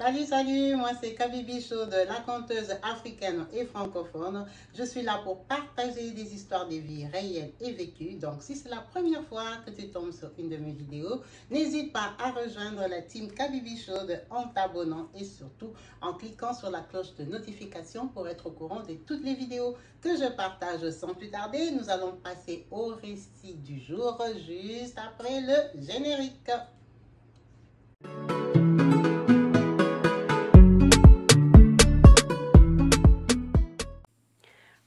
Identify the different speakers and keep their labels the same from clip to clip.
Speaker 1: Salut, moi c'est Kabibi Chaude, la conteuse africaine et francophone. Je suis là pour partager des histoires de vie réelles et vécues. Donc si c'est la première fois que tu tombes sur une de mes vidéos, n'hésite pas à rejoindre la team Kabibi Chaude en t'abonnant et surtout en cliquant sur la cloche de notification pour être au courant de toutes les vidéos que je partage. Sans plus tarder, nous allons passer au récit du jour juste après le générique.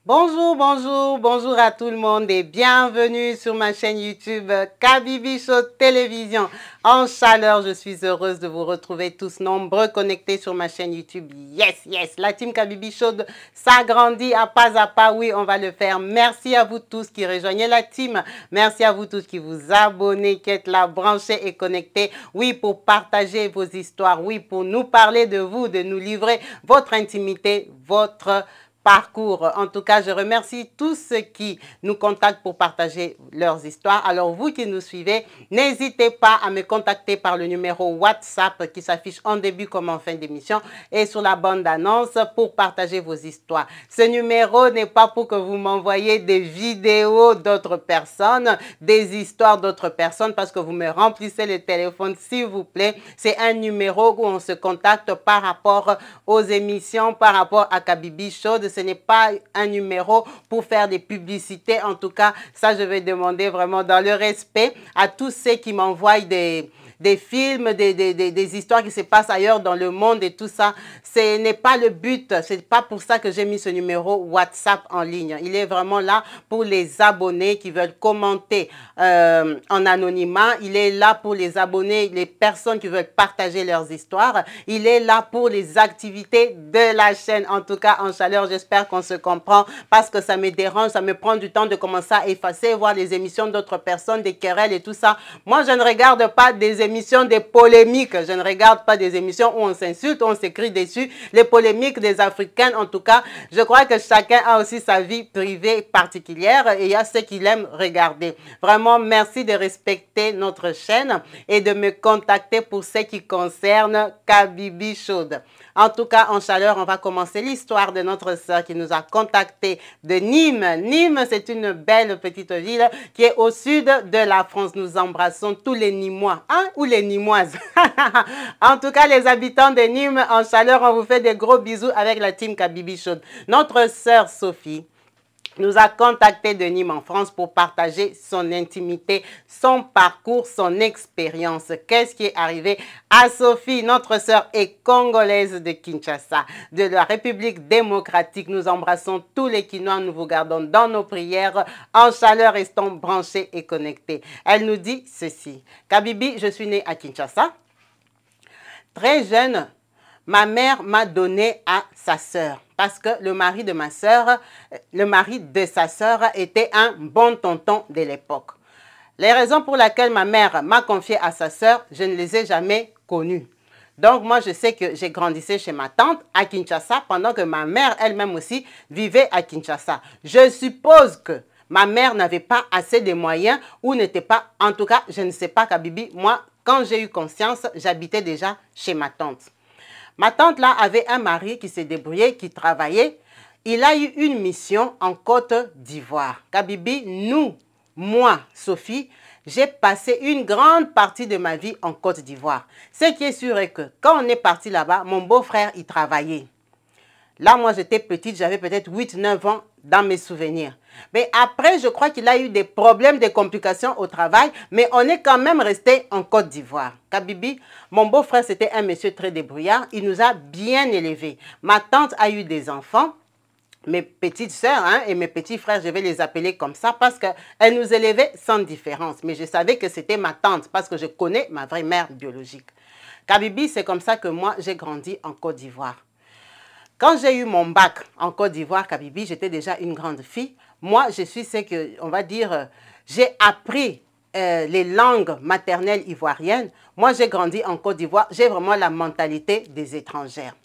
Speaker 1: Bonjour à tout le monde et bienvenue sur ma chaîne YouTube Kabibi Chaude Télévision. En chaleur, je suis heureuse de vous retrouver tous nombreux connectés sur ma chaîne YouTube. Yes, la team Kabibi Chaude s'agrandit à pas, oui, on va le faire. Merci à vous tous qui rejoignez la team. Merci à vous tous qui vous abonnez, qui êtes là, branchés et connectés. Oui, pour partager vos histoires, oui, pour nous parler de vous, de nous livrer votre intimité, votre parcours. En tout cas, je remercie tous ceux qui nous contactent pour partager leurs histoires. Alors, vous qui nous suivez, n'hésitez pas à me contacter par le numéro WhatsApp qui s'affiche en début comme en fin d'émission et sur la bande d'annonce pour partager vos histoires. Ce numéro n'est pas pour que vous m'envoyiez des vidéos d'autres personnes, des histoires d'autres personnes parce que vous me remplissez le téléphone, s'il vous plaît. C'est un numéro où on se contacte par rapport aux émissions, par rapport à Kabibi Chaude. Ce n'est pas un numéro pour faire des publicités. En tout cas, ça, je vais demander vraiment dans le respect à tous ceux qui m'envoient des films, des histoires qui se passent ailleurs dans le monde et tout ça. Ce n'est pas le but. C'est pas pour ça que j'ai mis ce numéro WhatsApp en ligne. Il est vraiment là pour les abonnés qui veulent commenter en anonymat. Il est là pour les abonnés, les personnes qui veulent partager leurs histoires. Il est là pour les activités de la chaîne. En tout cas, en chaleur, j'espère qu'on se comprend parce que ça me dérange, ça me prend du temps de commencer à effacer, voir les émissions d'autres personnes, des querelles et tout ça. Moi, je ne regarde pas des émissions, des polémiques. Je ne regarde pas des émissions où on s'insulte, on s'écrit dessus. Les polémiques des Africains, en tout cas, je crois que chacun a aussi sa vie privée particulière et il y a ceux qui l'aiment regarder. Vraiment, merci de respecter notre chaîne et de me contacter pour ce qui concerne Kabibi Chaude. En tout cas, en chaleur, on va commencer l'histoire de notre sœur qui nous a contacté de Nîmes. Nîmes, c'est une belle petite ville qui est au sud de la France. Nous embrassons tous les Nîmois, hein, ou les Nîmoises. En tout cas, les habitants de Nîmes, en chaleur, on vous fait des gros bisous avec la team Kabibi Chaude. Notre sœur Sophie nous a contacté de Nîmes en France pour partager son intimité, son parcours, son expérience. Qu'est-ce qui est arrivé à Sophie? Notre sœur est congolaise de Kinshasa, de la République démocratique. Nous embrassons tous les Kinois, nous vous gardons dans nos prières. En chaleur, restons branchés et connectés. Elle nous dit ceci. Kabibi, je suis née à Kinshasa. Très jeune, ma mère m'a donné à sa sœur parce que le mari de ma sœur, le mari de sa sœur était un bon tonton de l'époque. Les raisons pour lesquelles ma mère m'a confié à sa sœur, je ne les ai jamais connues. Donc moi, je sais que j'ai grandi chez ma tante à Kinshasa pendant que ma mère elle-même aussi vivait à Kinshasa. Je suppose que ma mère n'avait pas assez de moyens ou n'était pas, en tout cas, je ne sais pas, Kabibi, moi, quand j'ai eu conscience, j'habitais déjà chez ma tante. Ma tante là avait un mari qui s'est débrouillé, qui travaillait. Il a eu une mission en Côte d'Ivoire. Kabibi, moi, Sophie, j'ai passé une grande partie de ma vie en Côte d'Ivoire. Ce qui est sûr est que quand on est parti là-bas, mon beau-frère y travaillait. Là, moi, j'étais petite, j'avais peut-être 8-9 ans dans mes souvenirs. Mais après, je crois qu'il a eu des problèmes, des complications au travail, mais on est quand même resté en Côte d'Ivoire. Kabibi, mon beau-frère, c'était un monsieur très débrouillard. Il nous a bien élevés. Ma tante a eu des enfants. Mes petites sœurs et mes petits frères, je vais les appeler comme ça parce qu'elles nous élevaient sans différence. Mais je savais que c'était ma tante parce que je connais ma vraie mère biologique. Kabibi, c'est comme ça que moi, j'ai grandi en Côte d'Ivoire. Quand j'ai eu mon bac en Côte d'Ivoire, Kabibi, j'étais déjà une grande fille. Moi, je suis ce que, on va dire, j'ai appris les langues maternelles ivoiriennes. Moi, j'ai grandi en Côte d'Ivoire. J'ai vraiment la mentalité des étrangères.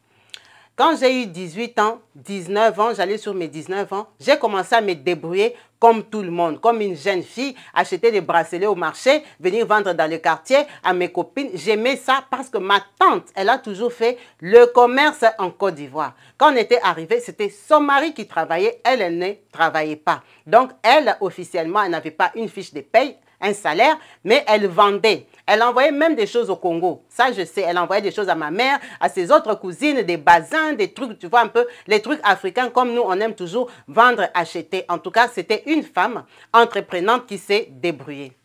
Speaker 1: Quand j'ai eu 18 ans, 19 ans, j'allais sur mes 19 ans, j'ai commencé à me débrouiller comme tout le monde, comme une jeune fille, acheter des bracelets au marché, venir vendre dans le quartier à mes copines. J'aimais ça parce que ma tante, elle a toujours fait le commerce en Côte d'Ivoire. Quand on était arrivé, c'était son mari qui travaillait, elle ne travaillait pas. Donc, elle, officiellement, elle n'avait pas une fiche de paye, un salaire, mais elle vendait. Elle envoyait même des choses au Congo. Ça, je sais. Elle envoyait des choses à ma mère, à ses autres cousines, des bazins, des trucs, tu vois un peu, les trucs africains comme nous, on aime toujours vendre, acheter. En tout cas, c'était une femme entreprenante qui s'est débrouillée.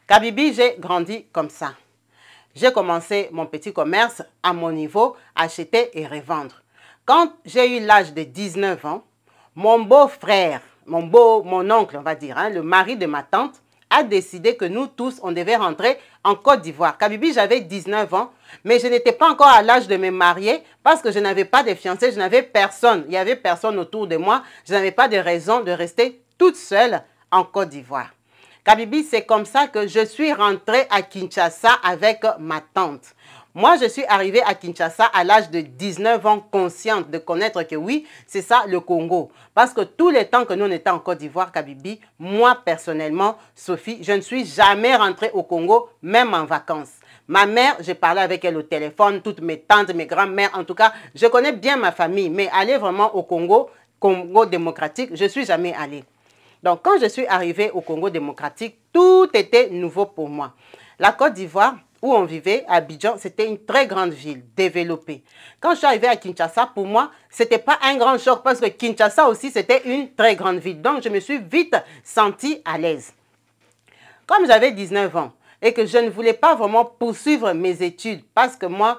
Speaker 1: Kabibi, j'ai grandi comme ça. J'ai commencé mon petit commerce à mon niveau, acheter et revendre. Quand j'ai eu l'âge de 19 ans, mon beau-frère, mon oncle, on va dire, hein, le mari de ma tante, a décidé que nous tous, on devait rentrer en Côte d'Ivoire. Kabibi, j'avais 19 ans, mais je n'étais pas encore à l'âge de me marier parce que je n'avais pas de fiancé, je n'avais personne. Il n'y avait personne autour de moi. Je n'avais pas de raison de rester toute seule en Côte d'Ivoire. Kabibi, c'est comme ça que je suis rentrée à Kinshasa avec ma tante. Moi, je suis arrivée à Kinshasa à l'âge de 19 ans, consciente de connaître que oui, c'est ça le Congo. Parce que tous les temps que nous on était en Côte d'Ivoire, Kabibi, moi personnellement, Sophie, je ne suis jamais rentrée au Congo, même en vacances. Ma mère, j'ai parlé avec elle au téléphone, toutes mes tantes, mes grands-mères, en tout cas, je connais bien ma famille. Mais aller vraiment au Congo, Congo démocratique, je ne suis jamais allée. Donc, quand je suis arrivée au Congo démocratique, tout était nouveau pour moi. La Côte d'Ivoire, où on vivait, à Abidjan, c'était une très grande ville, développée. Quand je suis arrivée à Kinshasa, pour moi, ce n'était pas un grand choc parce que Kinshasa aussi, c'était une très grande ville. Donc, je me suis vite sentie à l'aise. Comme j'avais 19 ans et que je ne voulais pas vraiment poursuivre mes études parce que moi,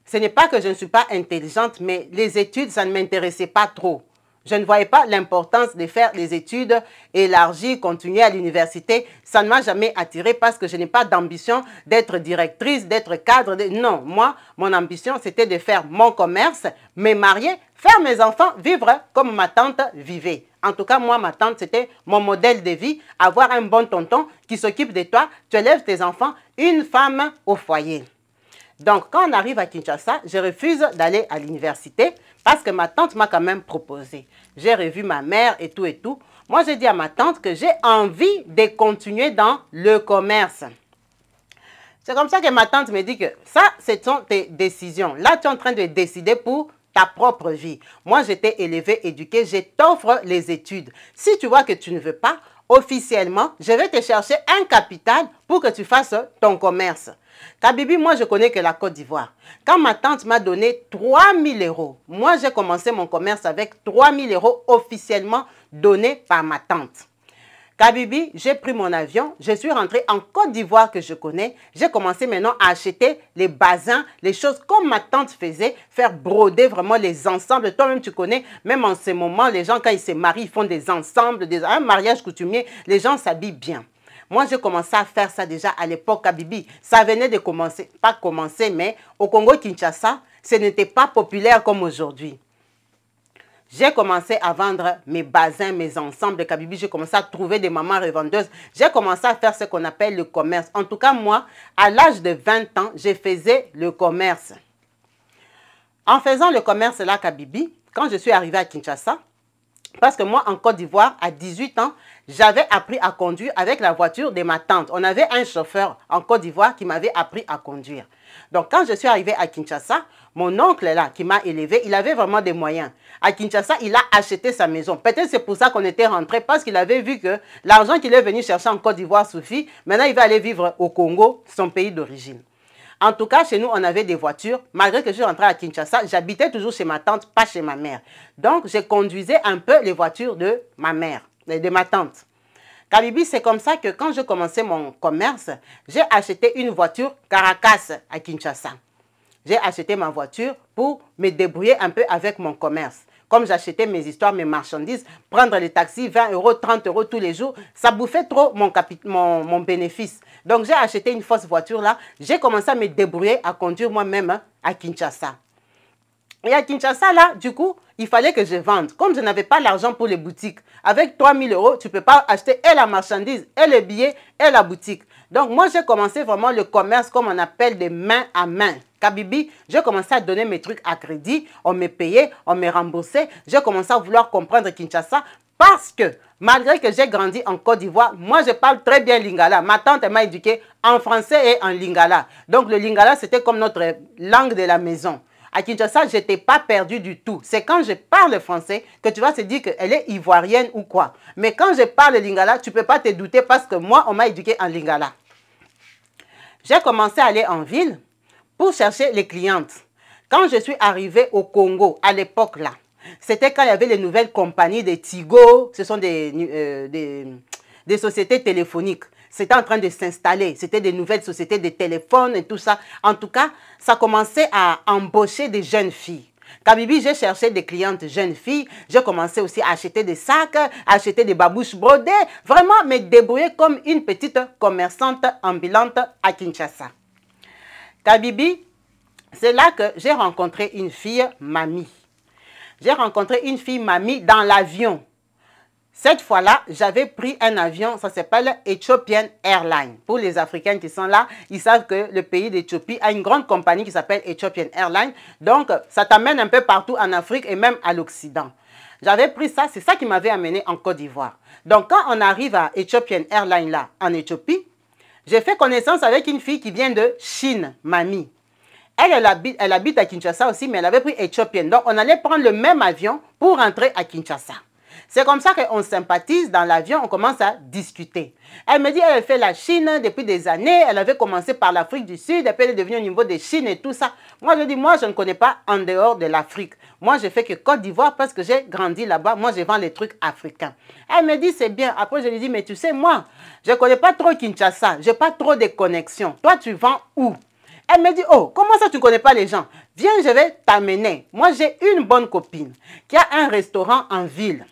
Speaker 1: ce n'est pas que je ne suis pas intelligente, mais les études, ça ne m'intéressait pas trop. Je ne voyais pas l'importance de faire des études élargies, continuer à l'université. Ça ne m'a jamais attirée parce que je n'ai pas d'ambition d'être directrice, d'être cadre. Non, moi, mon ambition, c'était de faire mon commerce, me marier, faire mes enfants, vivre comme ma tante vivait. En tout cas, moi, ma tante, c'était mon modèle de vie. Avoir un bon tonton qui s'occupe de toi, tu élèves tes enfants, une femme au foyer. Donc, quand on arrive à Kinshasa, je refuse d'aller à l'université parce que ma tante m'a quand même proposé. J'ai revu ma mère et tout et tout. Moi, j'ai dit à ma tante que j'ai envie de continuer dans le commerce. C'est comme ça que ma tante me dit que ça, ce sont tes décisions. Là, tu es en train de décider pour ta propre vie. Moi, j'étais élevée, éduquée, je t'offre les études. Si tu vois que tu ne veux pas, officiellement, je vais te chercher un capital pour que tu fasses ton commerce. Kabibi, moi, je connais que la Côte d'Ivoire. Quand ma tante m'a donné 3 000 €, moi, j'ai commencé mon commerce avec 3 000 € officiellement donnés par ma tante. Kabibi, j'ai pris mon avion, je suis rentrée en Côte d'Ivoire que je connais. J'ai commencé maintenant à acheter les bazins, les choses comme ma tante faisait, faire broder vraiment les ensembles. Toi-même, tu connais, même en ce moment, les gens, quand ils se marient, ils font des ensembles, un mariage coutumier, les gens s'habillent bien. Moi, j'ai commencé à faire ça déjà à l'époque, Kabibi. Ça venait de commencer, pas commencer, mais au Congo-Kinshasa, ce n'était pas populaire comme aujourd'hui. J'ai commencé à vendre mes bazins, mes ensembles de Kabibi. J'ai commencé à trouver des mamans revendeuses. J'ai commencé à faire ce qu'on appelle le commerce. En tout cas, moi, à l'âge de 20 ans, je faisais le commerce. En faisant le commerce là, Kabibi, quand je suis arrivée à Kinshasa, parce que moi, en Côte d'Ivoire, à 18 ans, j'avais appris à conduire avec la voiture de ma tante. On avait un chauffeur en Côte d'Ivoire qui m'avait appris à conduire. Donc, quand je suis arrivée à Kinshasa, mon oncle là, qui m'a élevée, il avait vraiment des moyens. À Kinshasa, il a acheté sa maison. Peut-être c'est pour ça qu'on était rentré, parce qu'il avait vu que l'argent qu'il est venu chercher en Côte d'Ivoire suffit. Maintenant, il va aller vivre au Congo, son pays d'origine. En tout cas, chez nous, on avait des voitures. Malgré que je suis rentrée à Kinshasa, j'habitais toujours chez ma tante, pas chez ma mère. Donc, je conduisais un peu les voitures de ma mère, de ma tante. Kabibi, c'est comme ça que quand je commençais mon commerce, j'ai acheté une voiture Caracas à Kinshasa. J'ai acheté ma voiture pour me débrouiller un peu avec mon commerce. Comme j'achetais mes histoires, mes marchandises, prendre les taxis, 20 €, 30 € tous les jours, ça bouffait trop mon bénéfice. Donc, j'ai acheté une fausse voiture là. J'ai commencé à me débrouiller à conduire moi-même à Kinshasa. Et à Kinshasa, là, du coup, il fallait que je vende. Comme je n'avais pas l'argent pour les boutiques, avec 3 000 €, tu ne peux pas acheter et la marchandise, et les billets, et la boutique. Donc, moi, j'ai commencé vraiment le commerce, comme on appelle, de main à main. Kabibi, j'ai commencé à donner mes trucs à crédit, on me payait, on me remboursait. J'ai commencé à vouloir comprendre Kinshasa parce que malgré que j'ai grandi en Côte d'Ivoire, moi je parle très bien lingala. Ma tante m'a éduqué en français et en lingala. Donc le lingala c'était comme notre langue de la maison. À Kinshasa, je n'étais pas perdue du tout. C'est quand je parle français que tu vas te dire qu'elle est ivoirienne ou quoi. Mais quand je parle lingala, tu ne peux pas te douter parce que moi, on m'a éduqué en lingala. J'ai commencé à aller en ville pour chercher les clientes. Quand je suis arrivée au Congo, à l'époque là, c'était quand il y avait les nouvelles compagnies de Tigo, ce sont des sociétés téléphoniques. C'était en train de s'installer, c'était des nouvelles sociétés de téléphones et tout ça. En tout cas, ça commençait à embaucher des jeunes filles. Kabibi, j'ai cherché des clientes jeunes filles, j'ai commencé aussi à acheter des sacs, à acheter des babouches brodées, vraiment me débrouiller comme une petite commerçante ambulante à Kinshasa. Kabibi, c'est là que j'ai rencontré une fille, Mamie. J'ai rencontré une fille, Mamie, dans l'avion. Cette fois-là, j'avais pris un avion, ça s'appelle Ethiopian Airlines. Pour les Africains qui sont là, ils savent que le pays d'Éthiopie a une grande compagnie qui s'appelle Ethiopian Airlines. Donc, ça t'amène un peu partout en Afrique et même à l'Occident. J'avais pris ça, c'est ça qui m'avait amené en Côte d'Ivoire. Donc, quand on arrive à Ethiopian Airlines là, en Éthiopie, j'ai fait connaissance avec une fille qui vient de Chine, Mamie. Elle habite à Kinshasa aussi, mais elle avait pris Ethiopian. Donc, on allait prendre le même avion pour rentrer à Kinshasa. C'est comme ça qu'on sympathise dans l'avion, on commence à discuter. Elle me dit, elle fait la Chine depuis des années, elle avait commencé par l'Afrique du Sud, et puis elle est devenue au niveau de Chine et tout ça. Moi, je dis, moi, je ne connais pas en dehors de l'Afrique. Moi, je fais que Côte d'Ivoire parce que j'ai grandi là-bas. Moi, je vends les trucs africains. Elle me dit, c'est bien. Après, je lui dis, mais tu sais, moi, je ne connais pas trop Kinshasa, je n'ai pas trop de connexions. Toi, tu vends où? Elle me dit, oh, comment ça tu ne connais pas les gens? Viens, je vais t'amener. Moi, j'ai une bonne copine qui a un restaurant en ville.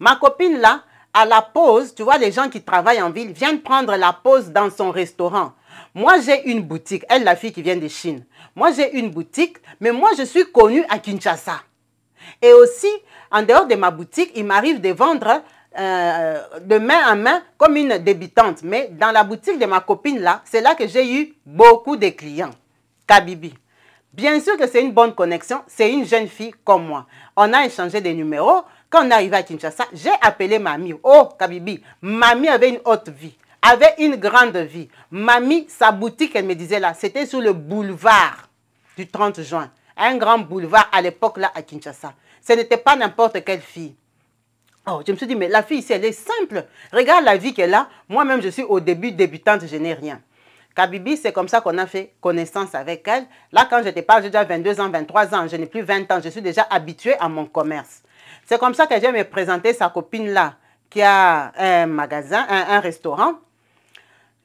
Speaker 1: Ma copine là, à la pause, tu vois, les gens qui travaillent en ville viennent prendre la pause dans son restaurant. Moi, j'ai une boutique. Elle, la fille qui vient de Chine. Moi, j'ai une boutique, mais moi, je suis connue à Kinshasa. Et aussi, en dehors de ma boutique, il m'arrive de vendre de main en main comme une débutante. Mais dans la boutique de ma copine là, c'est là que j'ai eu beaucoup de clients. Kabibi. Bien sûr que c'est une bonne connexion, c'est une jeune fille comme moi. On a échangé des numéros. Quand on est arrivé à Kinshasa, j'ai appelé Mamie. Oh, Kabibi, Mamie avait une haute vie, avait une grande vie. Mamie, sa boutique, elle me disait là, c'était sur le boulevard du 30 juin. Un grand boulevard à l'époque là à Kinshasa. Ce n'était pas n'importe quelle fille. Oh, je me suis dit, mais la fille ici, elle est simple. Regarde la vie qu'elle a. Moi-même, je suis au début débutante, je n'ai rien. Kabibi, c'est comme ça qu'on a fait connaissance avec elle. Là, quand je te parle, j'ai déjà 22 ans, 23 ans. Je n'ai plus 20 ans. Je suis déjà habituée à mon commerce. C'est comme ça que j'ai me présenté sa copine là, qui a un magasin, un restaurant.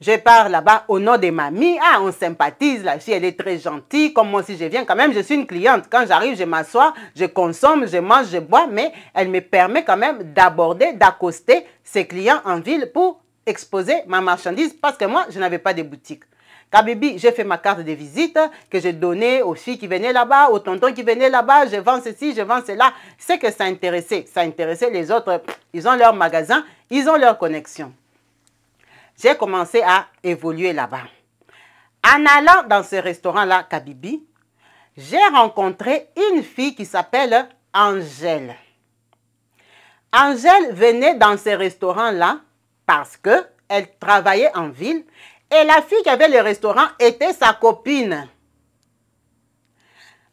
Speaker 1: Je pars là-bas au nom de Mamie. Ah, on sympathise, la fille, elle est très gentille. Comme moi aussi, je viens quand même, je suis une cliente. Quand j'arrive, je m'assois, je consomme, je mange, je bois. Mais elle me permet quand même d'aborder, d'accoster ses clients en ville pour exposer ma marchandise parce que moi, je n'avais pas de boutique. Kabibi, j'ai fait ma carte de visite que j'ai donnée aux filles qui venaient là-bas, aux tontons qui venaient là-bas. Je vends ceci, je vends cela. C'est que ça intéressait. Ça intéressait les autres. Ils ont leur magasin, ils ont leur connexion. J'ai commencé à évoluer là-bas. En allant dans ce restaurant-là, Kabibi, j'ai rencontré une fille qui s'appelle Angèle. Angèle venait dans ce restaurant-là parce qu'elle travaillait en ville. Et la fille qui avait le restaurant était sa copine.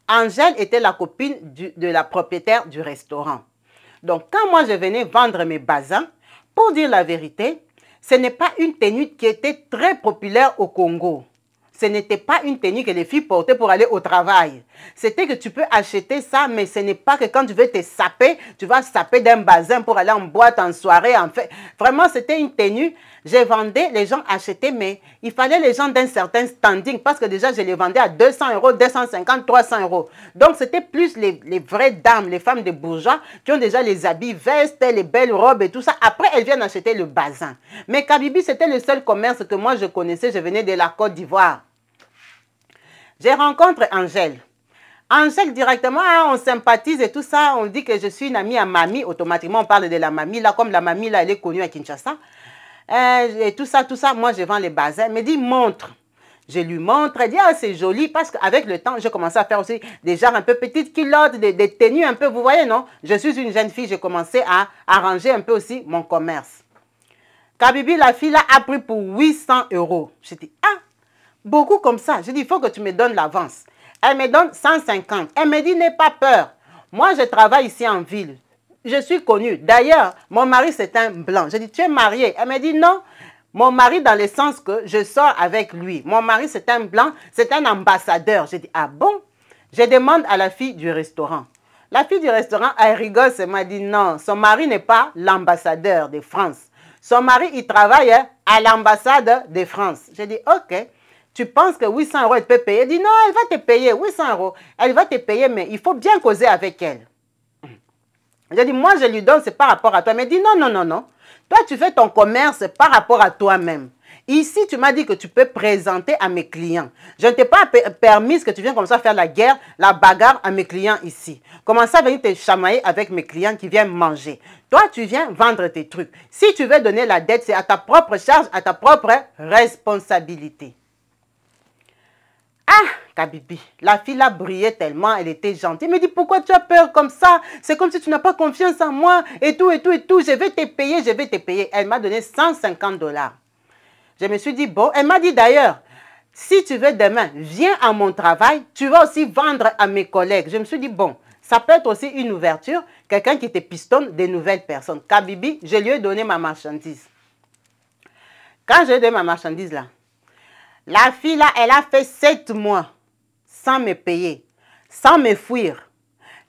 Speaker 1: Angèle était la copine de la propriétaire du restaurant. Donc, quand moi je venais vendre mes bazins, pour dire la vérité, ce n'est pas une tenue qui était très populaire au Congo. Ce n'était pas une tenue que les filles portaient pour aller au travail. C'était que tu peux acheter ça, mais ce n'est pas que quand tu veux te saper, tu vas saper d'un bazin pour aller en boîte, en soirée, en fait. Vraiment, c'était une tenue. Je vendais, les gens achetaient, mais il fallait les gens d'un certain standing parce que déjà, je les vendais à 200 €, 250, 300 €. Donc, c'était plus les vraies dames, les femmes de bourgeois qui ont déjà les habits vestes, les belles robes et tout ça. Après, elles viennent acheter le bazin. Mais Kabibi, c'était le seul commerce que moi, je connaissais. Je venais de la Côte d'Ivoire. Je rencontre Angèle. Angèle directement, on sympathise et tout ça. On dit que je suis une amie à Mamie. Automatiquement, on parle de la Mamie. Là, comme la Mamie, là, elle est connue à Kinshasa. Et tout ça, moi, je vends les bazins. Elle me dit, montre. Je lui montre, elle dit, ah, c'est joli, parce qu'avec le temps, j'ai commencé à faire aussi des genres un peu petites culottes, des tenues un peu, vous voyez, non? Je suis une jeune fille, j'ai commencé à arranger un peu aussi mon commerce. Kabibi, la fille là, a pris pour 800 euros. Je dis, ah, beaucoup comme ça. Je dis, il faut que tu me donnes l'avance. Elle me donne 150. Elle me dit, n'aie pas peur. Moi, je travaille ici en ville. Je suis connue. D'ailleurs, mon mari, c'est un blanc. Je dis, tu es mariée? Elle me dit, non. Mon mari, dans le sens que je sors avec lui. Mon mari, c'est un blanc, c'est un ambassadeur. Je dis, ah bon? Je demande à la fille du restaurant. La fille du restaurant, elle rigole, elle m'a dit, non, son mari n'est pas l'ambassadeur de France. Son mari, il travaille à l'ambassade de France. Je dis, ok. Tu penses que 800 euros, elle peut payer? Elle dit, non, elle va te payer 800 euros. Elle va te payer, mais il faut bien causer avec elle. J'ai dit, moi, je lui donne, c'est par rapport à toi. Mais elle dit, non, non, non, non. Toi, tu fais ton commerce par rapport à toi-même. Ici, tu m'as dit que tu peux présenter à mes clients. Je ne t'ai pas permis que tu viennes comme ça faire la guerre, la bagarre à mes clients ici. Comment ça venir te chamailler avec mes clients qui viennent manger? Toi, tu viens vendre tes trucs. Si tu veux donner la dette, c'est à ta propre charge, à ta propre responsabilité. Ah, Kabibi, la fille a brillé tellement, elle était gentille. Elle me dit, pourquoi tu as peur comme ça? C'est comme si tu n'as pas confiance en moi, et tout, et tout, et tout. Je vais te payer, je vais te payer. Elle m'a donné 150 $. Je me suis dit, bon, elle m'a dit d'ailleurs, si tu veux demain, viens à mon travail, tu vas aussi vendre à mes collègues. Je me suis dit, bon, ça peut être aussi une ouverture, quelqu'un qui te pistonne des nouvelles personnes. Kabibi, je lui ai donné ma marchandise. Quand j'ai donné ma marchandise là, la fille là, elle a fait 7 mois sans me payer, sans me fuir.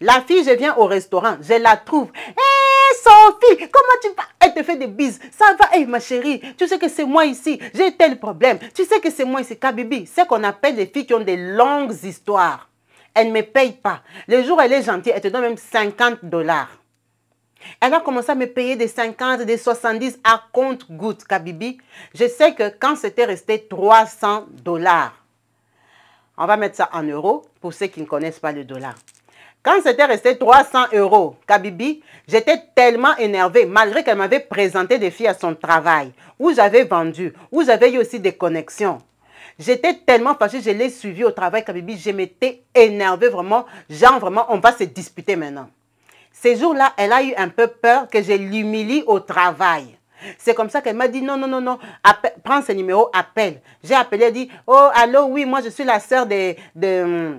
Speaker 1: La fille, je viens au restaurant, je la trouve. Hé, Sophie, comment tu vas? Elle te fait des bises. Ça va, hé, ma chérie, tu sais que c'est moi ici, j'ai tel problème. Tu sais que c'est moi ici, Kabibi. C'est qu'on appelle des filles qui ont des longues histoires. Elle ne me paye pas. Le jour où elle est gentille, elle te donne même 50 $. Elle a commencé à me payer des 50, des 70 à compte-gouttes, Kabibi. Je sais que quand c'était resté 300 $, on va mettre ça en euros pour ceux qui ne connaissent pas le dollar. Quand c'était resté 300 €, Kabibi, j'étais tellement énervée, malgré qu'elle m'avait présenté des filles à son travail, où j'avais vendu, où j'avais eu aussi des connexions. J'étais tellement fâchée, je l'ai suivie au travail, Kabibi, je m'étais énervée vraiment, genre vraiment, on va se disputer maintenant. Ces jours-là, elle a eu un peu peur que je l'humilie au travail. C'est comme ça qu'elle m'a dit, non, non, non, non, prends ce numéro, appelle. J'ai appelé, elle dit, oh, allô, oui, moi je suis la sœur de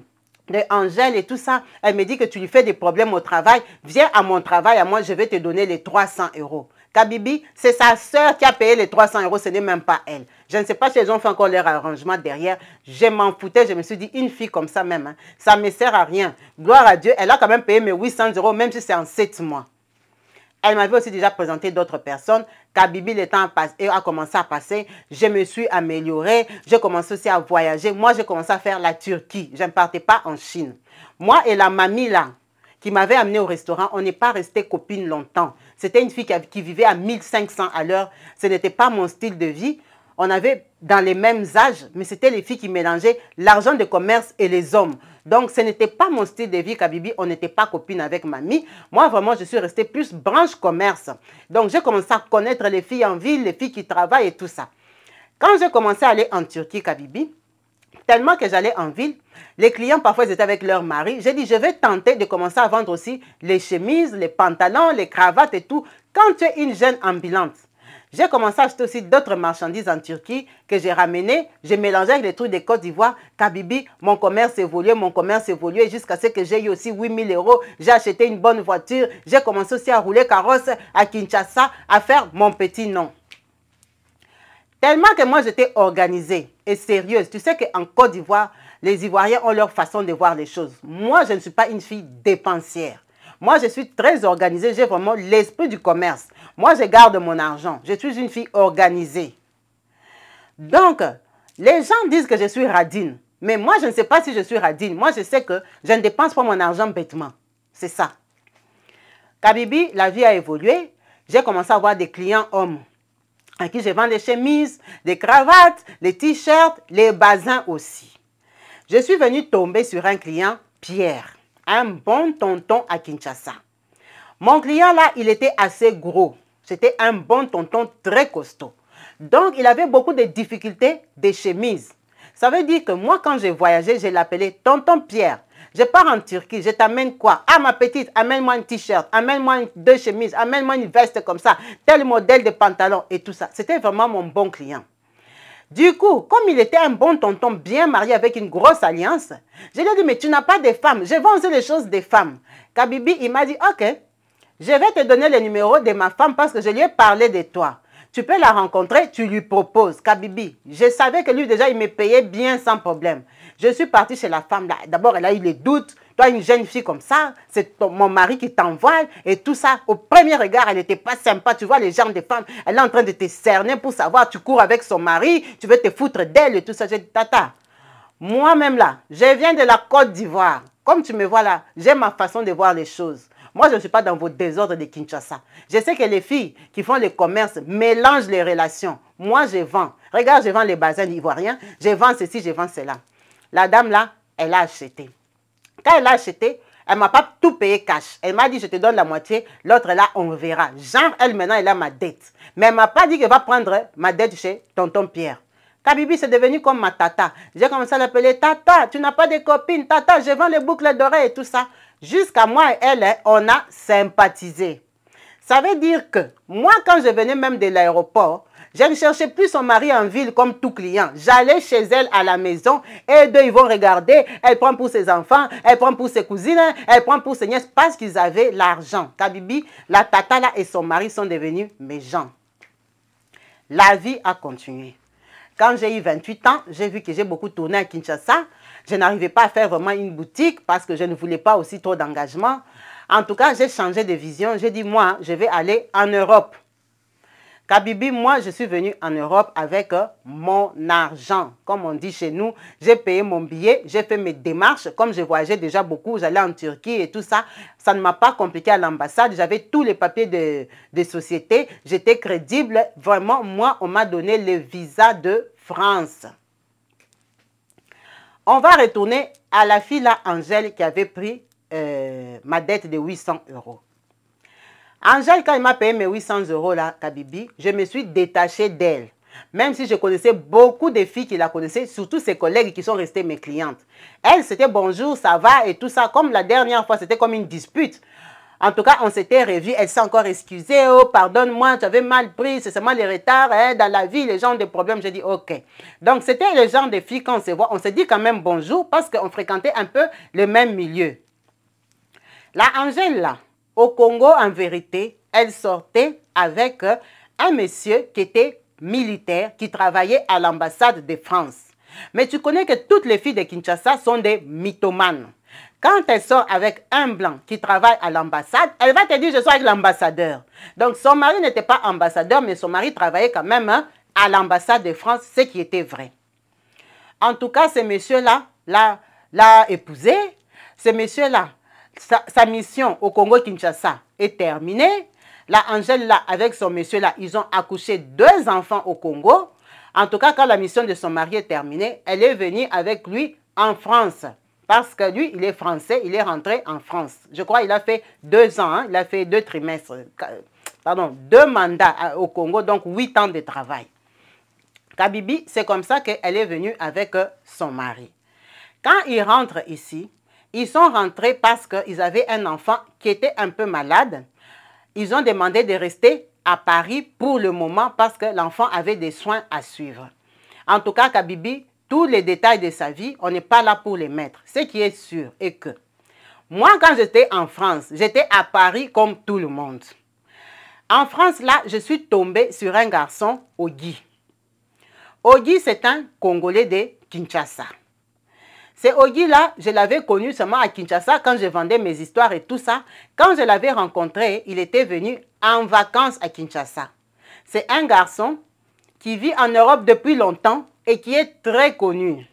Speaker 1: Angèle et tout ça. Elle me dit que tu lui fais des problèmes au travail. Viens à mon travail, à moi, je vais te donner les 300 €. Kabibi, c'est sa sœur qui a payé les 300 €, ce n'est même pas elle. Je ne sais pas si elles ont fait encore leur arrangement derrière. Je m'en foutais, je me suis dit, une fille comme ça même, hein, ça ne me sert à rien. Gloire à Dieu, elle a quand même payé mes 800 €, même si c'est en 7 mois. Elle m'avait aussi déjà présenté d'autres personnes. Kabibi, le temps a commencé à passer. Je me suis améliorée. J'ai commencé aussi à voyager. Moi, j'ai commencé à faire la Turquie. Je ne partais pas en Chine. Moi et la mamie là, qui m'avait amenée au restaurant, on n'est pas resté copines longtemps. C'était une fille qui vivait à 1500 à l'heure. Ce n'était pas mon style de vie. On avait dans les mêmes âges, mais c'était les filles qui mélangeaient l'argent de commerce et les hommes. Donc, ce n'était pas mon style de vie, Kabibi. On n'était pas copines avec mamie. Moi, vraiment, je suis restée plus branche commerce. Donc, j'ai commencé à connaître les filles en ville, les filles qui travaillent et tout ça. Quand j'ai commencé à aller en Turquie, Kabibi, tellement que j'allais en ville, les clients, parfois, ils étaient avec leur mari. J'ai dit, je vais tenter de commencer à vendre aussi les chemises, les pantalons, les cravates et tout. Quand tu es une jeune ambulante, j'ai commencé à acheter aussi d'autres marchandises en Turquie que j'ai ramenées. J'ai mélangé avec les trucs de Côte d'Ivoire. Kabibi, mon commerce évoluait jusqu'à ce que j'ai eu aussi 8 000 €. J'ai acheté une bonne voiture. J'ai commencé aussi à rouler carrosse à Kinshasa, à faire mon petit nom. Tellement que moi, j'étais organisée et sérieuse. Tu sais qu'en Côte d'Ivoire, les Ivoiriens ont leur façon de voir les choses. Moi, je ne suis pas une fille dépensière. Moi, je suis très organisée. J'ai vraiment l'esprit du commerce. Moi, je garde mon argent. Je suis une fille organisée. Donc, les gens disent que je suis radine. Mais moi, je ne sais pas si je suis radine. Moi, je sais que je ne dépense pas mon argent bêtement. C'est ça. Kabibi, la vie a évolué. J'ai commencé à avoir des clients hommes à qui je vends des chemises, des cravates, les t-shirts, les bazins aussi. Je suis venue tomber sur un client, Pierre, un bon tonton à Kinshasa. Mon client là, il était assez gros. C'était un bon tonton très costaud. Donc, il avait beaucoup de difficultés des chemises. Ça veut dire que moi, quand j'ai voyagé, je l'appelais tonton Pierre. Je pars en Turquie, je t'amène quoi? Ah, ma petite, amène-moi un t-shirt, amène-moi deux chemises, amène-moi une veste comme ça, tel modèle de pantalon et tout ça. C'était vraiment mon bon client. Du coup, comme il était un bon tonton bien marié avec une grosse alliance, je lui ai dit, mais tu n'as pas de femmes, je vends aussi les choses des femmes. Kabibi, il m'a dit, ok, je vais te donner le numéro de ma femme parce que je lui ai parlé de toi. Tu peux la rencontrer, tu lui proposes. Kabibi, je savais que lui déjà, il me payait bien sans problème. Je suis partie chez la femme là. D'abord, elle a eu les doutes. Toi, une jeune fille comme ça, c'est mon mari qui t'envoie et tout ça. Au premier regard, elle n'était pas sympa. Tu vois les genres de femmes, elle est en train de te cerner pour savoir, tu cours avec son mari, tu veux te foutre d'elle et tout ça. J'ai dit, tata, moi-même là, je viens de la Côte d'Ivoire. Comme tu me vois là, j'ai ma façon de voir les choses. Moi, je ne suis pas dans vos désordres de Kinshasa. Je sais que les filles qui font le commerce mélangent les relations. Moi, je vends. Regarde, je vends les bazins ivoiriens. Je vends ceci, je vends cela. La dame là, elle a acheté. Quand elle a acheté, elle ne m'a pas tout payé cash. Elle m'a dit, je te donne la moitié. L'autre là, on verra. Genre, elle maintenant, elle a ma dette. Mais elle ne m'a pas dit qu'elle va prendre ma dette chez tonton Pierre. Kabibi, c'est devenu comme ma tata. J'ai commencé à l'appeler tata. Tu n'as pas de copine. Tata, je vends les boucles d'oreilles et tout ça. Jusqu'à moi et elle, on a sympathisé. Ça veut dire que moi, quand je venais même de l'aéroport, je ne cherchais plus son mari en ville comme tout client. J'allais chez elle à la maison et deux, ils vont regarder. Elle prend pour ses enfants, elle prend pour ses cousines, elle prend pour ses nièces parce qu'ils avaient l'argent. Kabibi, la tata là et son mari sont devenus mes gens. La vie a continué. Quand j'ai eu 28 ans, j'ai vu que j'ai beaucoup tourné à Kinshasa. Je n'arrivais pas à faire vraiment une boutique parce que je ne voulais pas aussi trop d'engagement. En tout cas, j'ai changé de vision. J'ai dit, moi, je vais aller en Europe. Kabibi, moi, je suis venue en Europe avec mon argent. Comme on dit chez nous, j'ai payé mon billet, j'ai fait mes démarches. Comme je voyageais déjà beaucoup, j'allais en Turquie et tout ça. Ça ne m'a pas compliqué à l'ambassade. J'avais tous les papiers de société. J'étais crédible. Vraiment, moi, on m'a donné le visa de France. On va retourner à la fille là, Angèle, qui avait pris ma dette de 800 €. Angèle, quand elle m'a payé mes 800 € là, Kabibi, je me suis détachée d'elle. Même si je connaissais beaucoup de filles qui la connaissaient, surtout ses collègues qui sont restées mes clientes. Elle, c'était bonjour, ça va et tout ça. Comme la dernière fois, c'était comme une dispute. En tout cas, on s'était revus, elle s'est encore excusée. Oh, pardonne-moi, tu avais mal pris, c'est seulement les retards. Hein, dans la vie, les gens ont des problèmes. J'ai dit, ok. Donc, c'était le genre de filles quand on se voit. On se dit quand même bonjour parce qu'on fréquentait un peu le même milieu. La Angèle, là, au Congo, en vérité, elle sortait avec un monsieur qui était militaire, qui travaillait à l'ambassade de France. Mais tu connais que toutes les filles de Kinshasa sont des mythomanes. Quand elle sort avec un blanc qui travaille à l'ambassade, elle va te dire, je suis avec l'ambassadeur. Donc, son mari n'était pas ambassadeur, mais son mari travaillait quand même à l'ambassade de France, ce qui était vrai. En tout cas, ce monsieur-là l'a épousé. Ce monsieur-là, sa mission au Congo-Kinshasa est terminée. La Angèle, là, avec son monsieur-là, ils ont accouché 2 enfants au Congo. En tout cas, quand la mission de son mari est terminée, elle est venue avec lui en France. Parce que lui, il est français, il est rentré en France. Je crois qu'il a fait 2 ans, hein, il a fait 2 trimestres, pardon, 2 mandats au Congo, donc 8 ans de travail. Kabibi, c'est comme ça qu'elle est venue avec son mari. Quand ils rentrent ici, ils sont rentrés parce qu'ils avaient un enfant qui était un peu malade. Ils ont demandé de rester à Paris pour le moment parce que l'enfant avait des soins à suivre. En tout cas, Kabibi, tous les détails de sa vie, on n'est pas là pour les mettre. Ce qui est sûr est que moi, quand j'étais en France, j'étais à Paris comme tout le monde. En France, là, je suis tombée sur un garçon, Ogi. Ogi, c'est un Congolais de Kinshasa. C'est Ogi là, je l'avais connu seulement à Kinshasa quand je vendais mes histoires et tout ça. Quand je l'avais rencontré, il était venu en vacances à Kinshasa. C'est un garçon qui vit en Europe depuis longtemps et qui est très connu.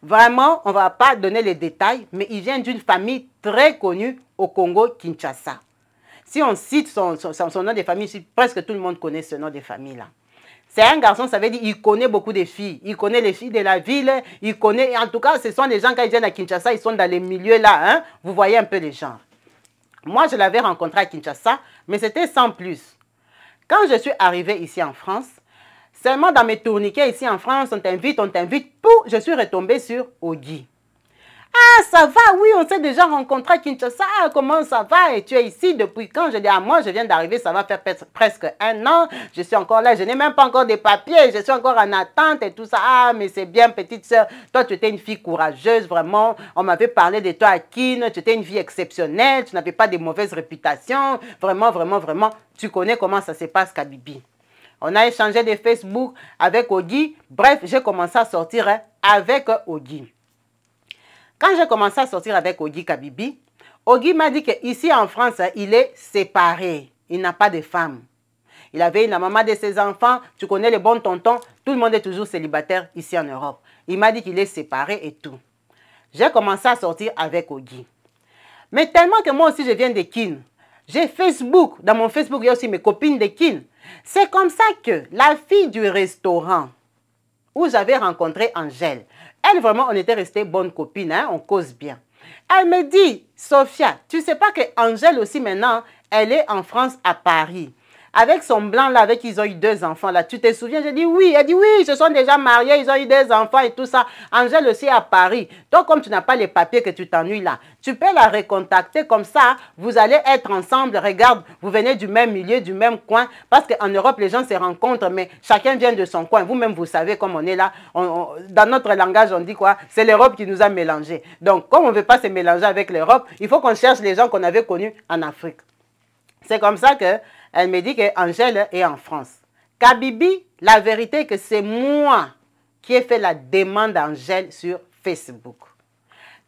Speaker 1: Vraiment, on ne va pas donner les détails, mais il vient d'une famille très connue au Congo-Kinshasa. Si on cite son nom de famille, presque tout le monde connaît ce nom de famille-là. C'est un garçon, ça veut dire qu'il connaît beaucoup de filles. Il connaît les filles de la ville. Il connaît, en tout cas, ce sont des gens, quand ils viennent à Kinshasa, ils sont dans les milieux là. Hein? Vous voyez un peu les genres. Moi, je l'avais rencontré à Kinshasa, mais c'était sans plus. Quand je suis arrivée ici en France, Seulement dans mes tourniquets ici en France, on t'invite, pou, je suis retombée sur Ogi. Ah, ça va, oui, on s'est déjà rencontré à Kinshasa, comment ça va? Et tu es ici depuis quand? Je dis, ah, moi, je viens d'arriver, ça va faire presque 1 an, je suis encore là, je n'ai même pas encore des papiers, je suis encore en attente et tout ça. Ah, mais c'est bien, petite sœur, toi, tu étais une fille courageuse, vraiment, on m'avait parlé de toi à Kin, tu étais une fille exceptionnelle, tu n'avais pas de mauvaise réputation, vraiment, vraiment, vraiment, tu connais comment ça se passe, Kabibi. On a échangé des Facebook avec Ogi, bref, j'ai commencé à sortir avec Ogi. Quand j'ai commencé à sortir avec Ogi Kabibi, Ogi m'a dit qu'ici en France, il est séparé. Il n'a pas de femme. Il avait la maman de ses enfants. Tu connais les bons tontons. Tout le monde est toujours célibataire ici en Europe. Il m'a dit qu'il est séparé et tout. J'ai commencé à sortir avec Ogi. Mais tellement que moi aussi, je viens de Kin. J'ai Facebook. Dans mon Facebook, il y a aussi mes copines de Kin. C'est comme ça que la fille du restaurant où j'avais rencontré Angèle, elle, vraiment, on était restés bonnes copines, hein, on cause bien. Elle me dit, Sophia, tu sais pas que Angèle aussi maintenant, elle est en France à Paris. Avec son blanc là, avec ils ont eu 2 enfants là, tu te souviens? J'ai dit oui. Elle dit oui, ils se sont déjà mariés, ils ont eu 2 enfants et tout ça. Angèle aussi à Paris. Donc comme tu n'as pas les papiers, que tu t'ennuies là, tu peux la recontacter comme ça, vous allez être ensemble. Regarde, vous venez du même milieu, du même coin. Parce qu'en Europe, les gens se rencontrent, mais chacun vient de son coin. Vous-même, vous savez comme on est là. Dans notre langage, on dit quoi? C'est l'Europe qui nous a mélangés. Donc comme on ne veut pas se mélanger avec l'Europe, il faut qu'on cherche les gens qu'on avait connus en Afrique. C'est comme ça que elle me dit qu'Angèle est en France. Kabibi, la vérité est que c'est moi qui ai fait la demande d'Angèle sur Facebook.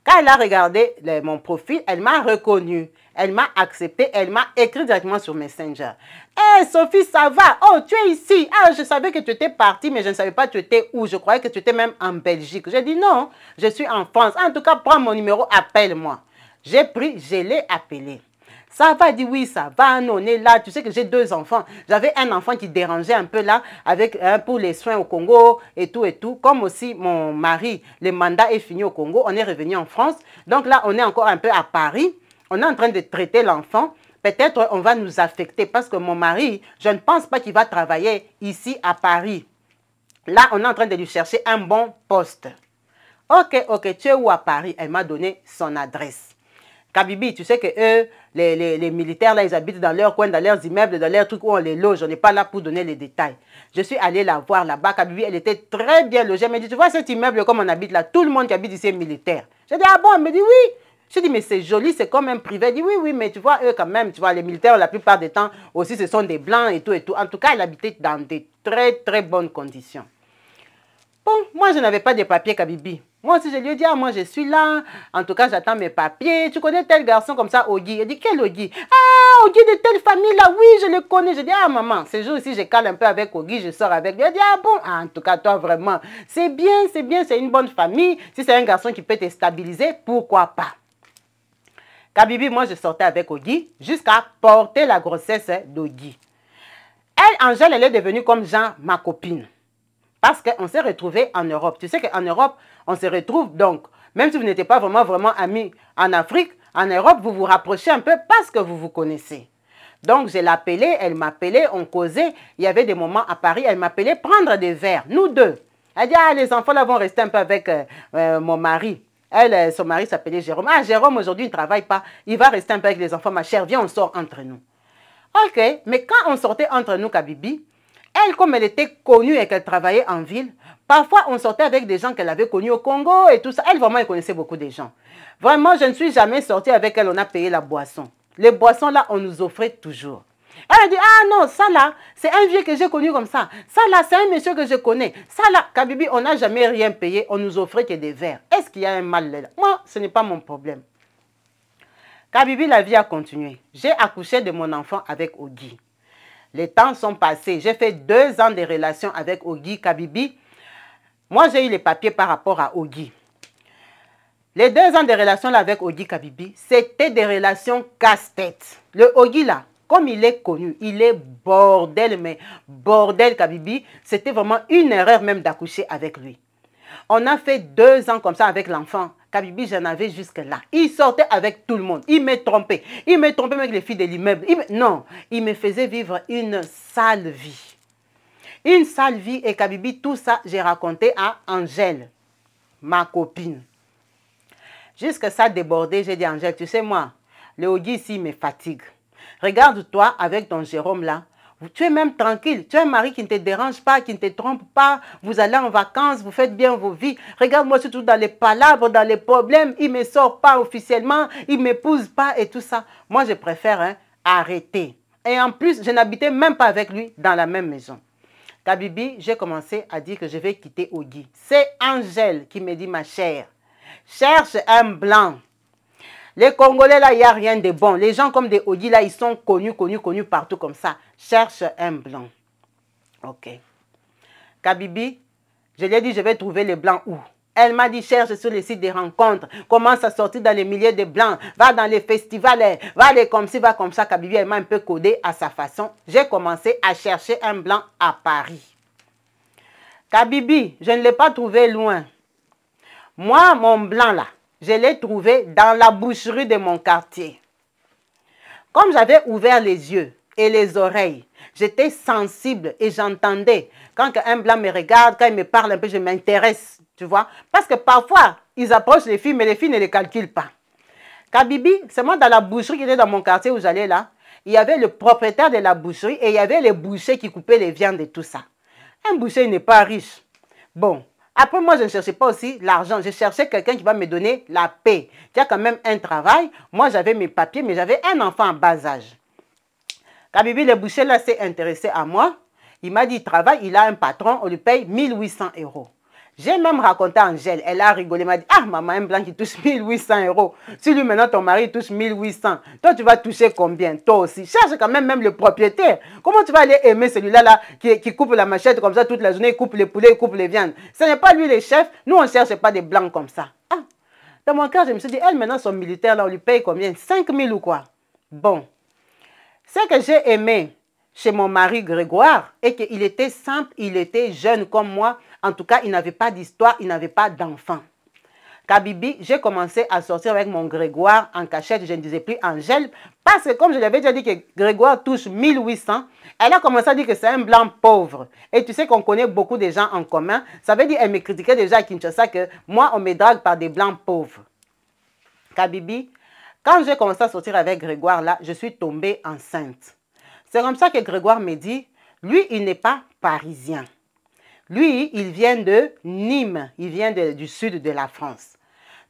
Speaker 1: Quand elle a regardé mon profil, elle m'a reconnu, elle m'a accepté, elle m'a écrit directement sur Messenger. Hé Sophie, ça va? Oh, tu es ici. Ah, je savais que tu étais partie, mais je ne savais pas tu étais où. Je croyais que tu étais même en Belgique. J'ai dit non, je suis en France. En tout cas, prends mon numéro, appelle-moi. J'ai pris, je l'ai appelé. Ça va, dit oui, ça va, on est là. Tu sais que j'ai 2 enfants. J'avais un enfant qui dérangeait un peu là avec, pour les soins au Congo et tout. Comme aussi mon mari, le mandat est fini au Congo. On est revenu en France. Donc là, on est encore un peu à Paris. On est en train de traiter l'enfant. Peut-être on va nous affecter parce que mon mari, je ne pense pas qu'il va travailler ici à Paris. Là, on est en train de lui chercher un bon poste. Ok, tu es où à Paris? Elle m'a donné son adresse. Kabibi, tu sais que eux, les militaires, là, ils habitent dans leur coin, dans leurs immeubles, dans leurs trucs où on les loge. On n'est pas là pour donner les détails. Je suis allée la voir là-bas. Kabibi, elle était très bien logée. Elle m'a dit, tu vois cet immeuble comme on habite là, tout le monde qui habite ici est militaire. J'ai dit, ah bon? Elle me dit, oui. J'ai dit, mais c'est joli, c'est comme un privé. Elle dit, oui, mais tu vois, eux quand même, tu vois, les militaires, la plupart du temps, aussi, ce sont des blancs et tout. En tout cas, elle habitait dans des très, très bonnes conditions. Bon, moi, je n'avais pas de papiers, Kabibi. Moi aussi, je lui ai dit, ah, moi, je suis là. En tout cas, j'attends mes papiers. Tu connais tel garçon comme ça, Ogi? Elle dit, quel Ogi? Ah, Ogi de telle famille, là, oui, je le connais. Je dis, ah, maman, ce jour-ci, je cale un peu avec Ogi, je sors avec lui. Elle dit, ah, bon, ah, en tout cas, toi, vraiment, c'est bien, c'est une bonne famille. Si c'est un garçon qui peut te stabiliser, pourquoi pas? Kabibi, moi, je sortais avec Ogi jusqu'à porter la grossesse d'Ogi. Elle, Angèle, elle est devenue comme Jean, ma copine. Parce qu'on s'est retrouvés en Europe. Tu sais qu'en Europe, on se retrouve donc, même si vous n'étiez pas vraiment amis en Afrique, en Europe, vous vous rapprochez un peu parce que vous vous connaissez. Donc, je l'appelais, elle m'appelait, on causait. Il y avait des moments à Paris, elle m'appelait prendre des verres, nous deux. Elle dit, ah, les enfants là vont rester un peu avec mon mari. Elle, son mari s'appelait Jérôme. Ah, Jérôme, aujourd'hui, il ne travaille pas. Il va rester un peu avec les enfants. Ma chère, viens, on sort entre nous. Ok, mais quand on sortait entre nous, Kabibi, elle, comme elle était connue et qu'elle travaillait en ville, parfois on sortait avec des gens qu'elle avait connus au Congo et tout ça. Elle, vraiment, elle connaissait beaucoup de gens. Vraiment, je ne suis jamais sortie avec elle, on a payé la boisson. Les boissons là, on nous offrait toujours. Elle a dit, ah non, ça là, c'est un vieux que j'ai connu comme ça. Ça là, c'est un monsieur que je connais. Ça là, Kabibi, on n'a jamais rien payé, on nous offrait que des verres. Est-ce qu'il y a un mal là? Moi, ce n'est pas mon problème. Kabibi, la vie a continué. J'ai accouché de mon enfant avec Ogi. Les temps sont passés. J'ai fait 2 ans de relations avec Ogi Kabibi. Moi, j'ai eu les papiers par rapport à Ogi. Les 2 ans de relations là avec Ogi Kabibi, c'était des relations casse-tête. Le Ogi là, comme il est connu, il est bordel, mais bordel Kabibi, c'était vraiment une erreur même d'accoucher avec lui. On a fait 2 ans comme ça avec l'enfant. Kabibi, j'en avais jusque-là. Il sortait avec tout le monde. Il me trompait. Il me trompait avec les filles de l'immeuble. Non, il me faisait vivre une sale vie. Une sale vie et Kabibi, tout ça, j'ai raconté à Angèle, ma copine. Jusque ça débordé, j'ai dit à Angèle, tu sais moi, le Ogi ici me fatigue. Regarde-toi avec ton Jérôme là. Tu es même tranquille. Tu as un mari qui ne te dérange pas, qui ne te trompe pas. Vous allez en vacances, vous faites bien vos vies. Regarde-moi surtout dans les palabres, dans les problèmes. Il ne me sort pas officiellement, il ne m'épouse pas et tout ça. Moi, je préfère arrêter. Et en plus, je n'habitais même pas avec lui dans la même maison. Kabibi, j'ai commencé à dire que je vais quitter Ogi. C'est Angèle qui me dit, ma chère, cherche un blanc. Les Congolais, là, il n'y a rien de bon. Les gens comme des Ogi, là, ils sont connus partout comme ça. Cherche un blanc. Ok. Kabibi, je lui ai dit, je vais trouver les blancs où? Elle m'a dit, cherche sur les sites de rencontres. Commence à sortir dans les milliers de blancs. Va dans les festivals. Va aller comme ci, va comme ça. Kabibi, elle m'a un peu codé à sa façon. J'ai commencé à chercher un blanc à Paris. Kabibi, je ne l'ai pas trouvé loin. Moi, mon blanc, là, je l'ai trouvé dans la boucherie de mon quartier. Comme j'avais ouvert les yeux et les oreilles, j'étais sensible et j'entendais. Quand un blanc me regarde, quand il me parle un peu, je m'intéresse, tu vois. Parce que parfois, ils approchent les filles, mais les filles ne les calculent pas. Kabibi, c'est moi dans la boucherie qui était dans mon quartier où j'allais là. Il y avait le propriétaire de la boucherie et il y avait les bouchers qui coupaient les viandes et tout ça. Un boucher n'est pas riche. Bon. Après, moi, je ne cherchais pas aussi l'argent. Je cherchais quelqu'un qui va me donner la paix. Qui a quand même un travail. Moi, j'avais mes papiers, mais j'avais un enfant en bas âge. Kabibi, le boucher, là, s'est intéressé à moi. Il m'a dit, il travaille, il a un patron, on lui paye 1800 €. J'ai même raconté à Angèle, elle a rigolé, elle m'a dit, ah, maman, un blanc qui touche 1800 €. Si lui, maintenant, ton mari touche 1800, toi, tu vas toucher combien? Toi aussi. Cherche quand même le propriétaire. Comment tu vas aller aimer celui-là là, qui coupe la machette comme ça toute la journée, il coupe les poulets, il coupe les viandes? Ce n'est pas lui le chef. Nous, on ne cherche pas des blancs comme ça. Ah. Dans mon cas, je me suis dit, elle, maintenant, son militaire, là, on lui paye combien? 5000 ou quoi? Bon. Ce que j'ai aimé chez mon mari Grégoire est qu'il était simple, il était jeune comme moi. En tout cas, il n'avait pas d'histoire, il n'avait pas d'enfant. Kabibi, j'ai commencé à sortir avec mon Grégoire en cachette, je ne disais plus Angèle, parce que comme je l'avais déjà dit que Grégoire touche 1800, elle a commencé à dire que c'est un blanc pauvre. Et tu sais qu'on connaît beaucoup de gens en commun. Ça veut dire qu'elle me critiquait déjà à Kinshasa que moi, on me drague par des blancs pauvres. Kabibi, quand j'ai commencé à sortir avec Grégoire là, je suis tombée enceinte. C'est comme ça que Grégoire me dit, lui, il n'est pas parisien. Lui, il vient de Nîmes, il vient du sud de la France.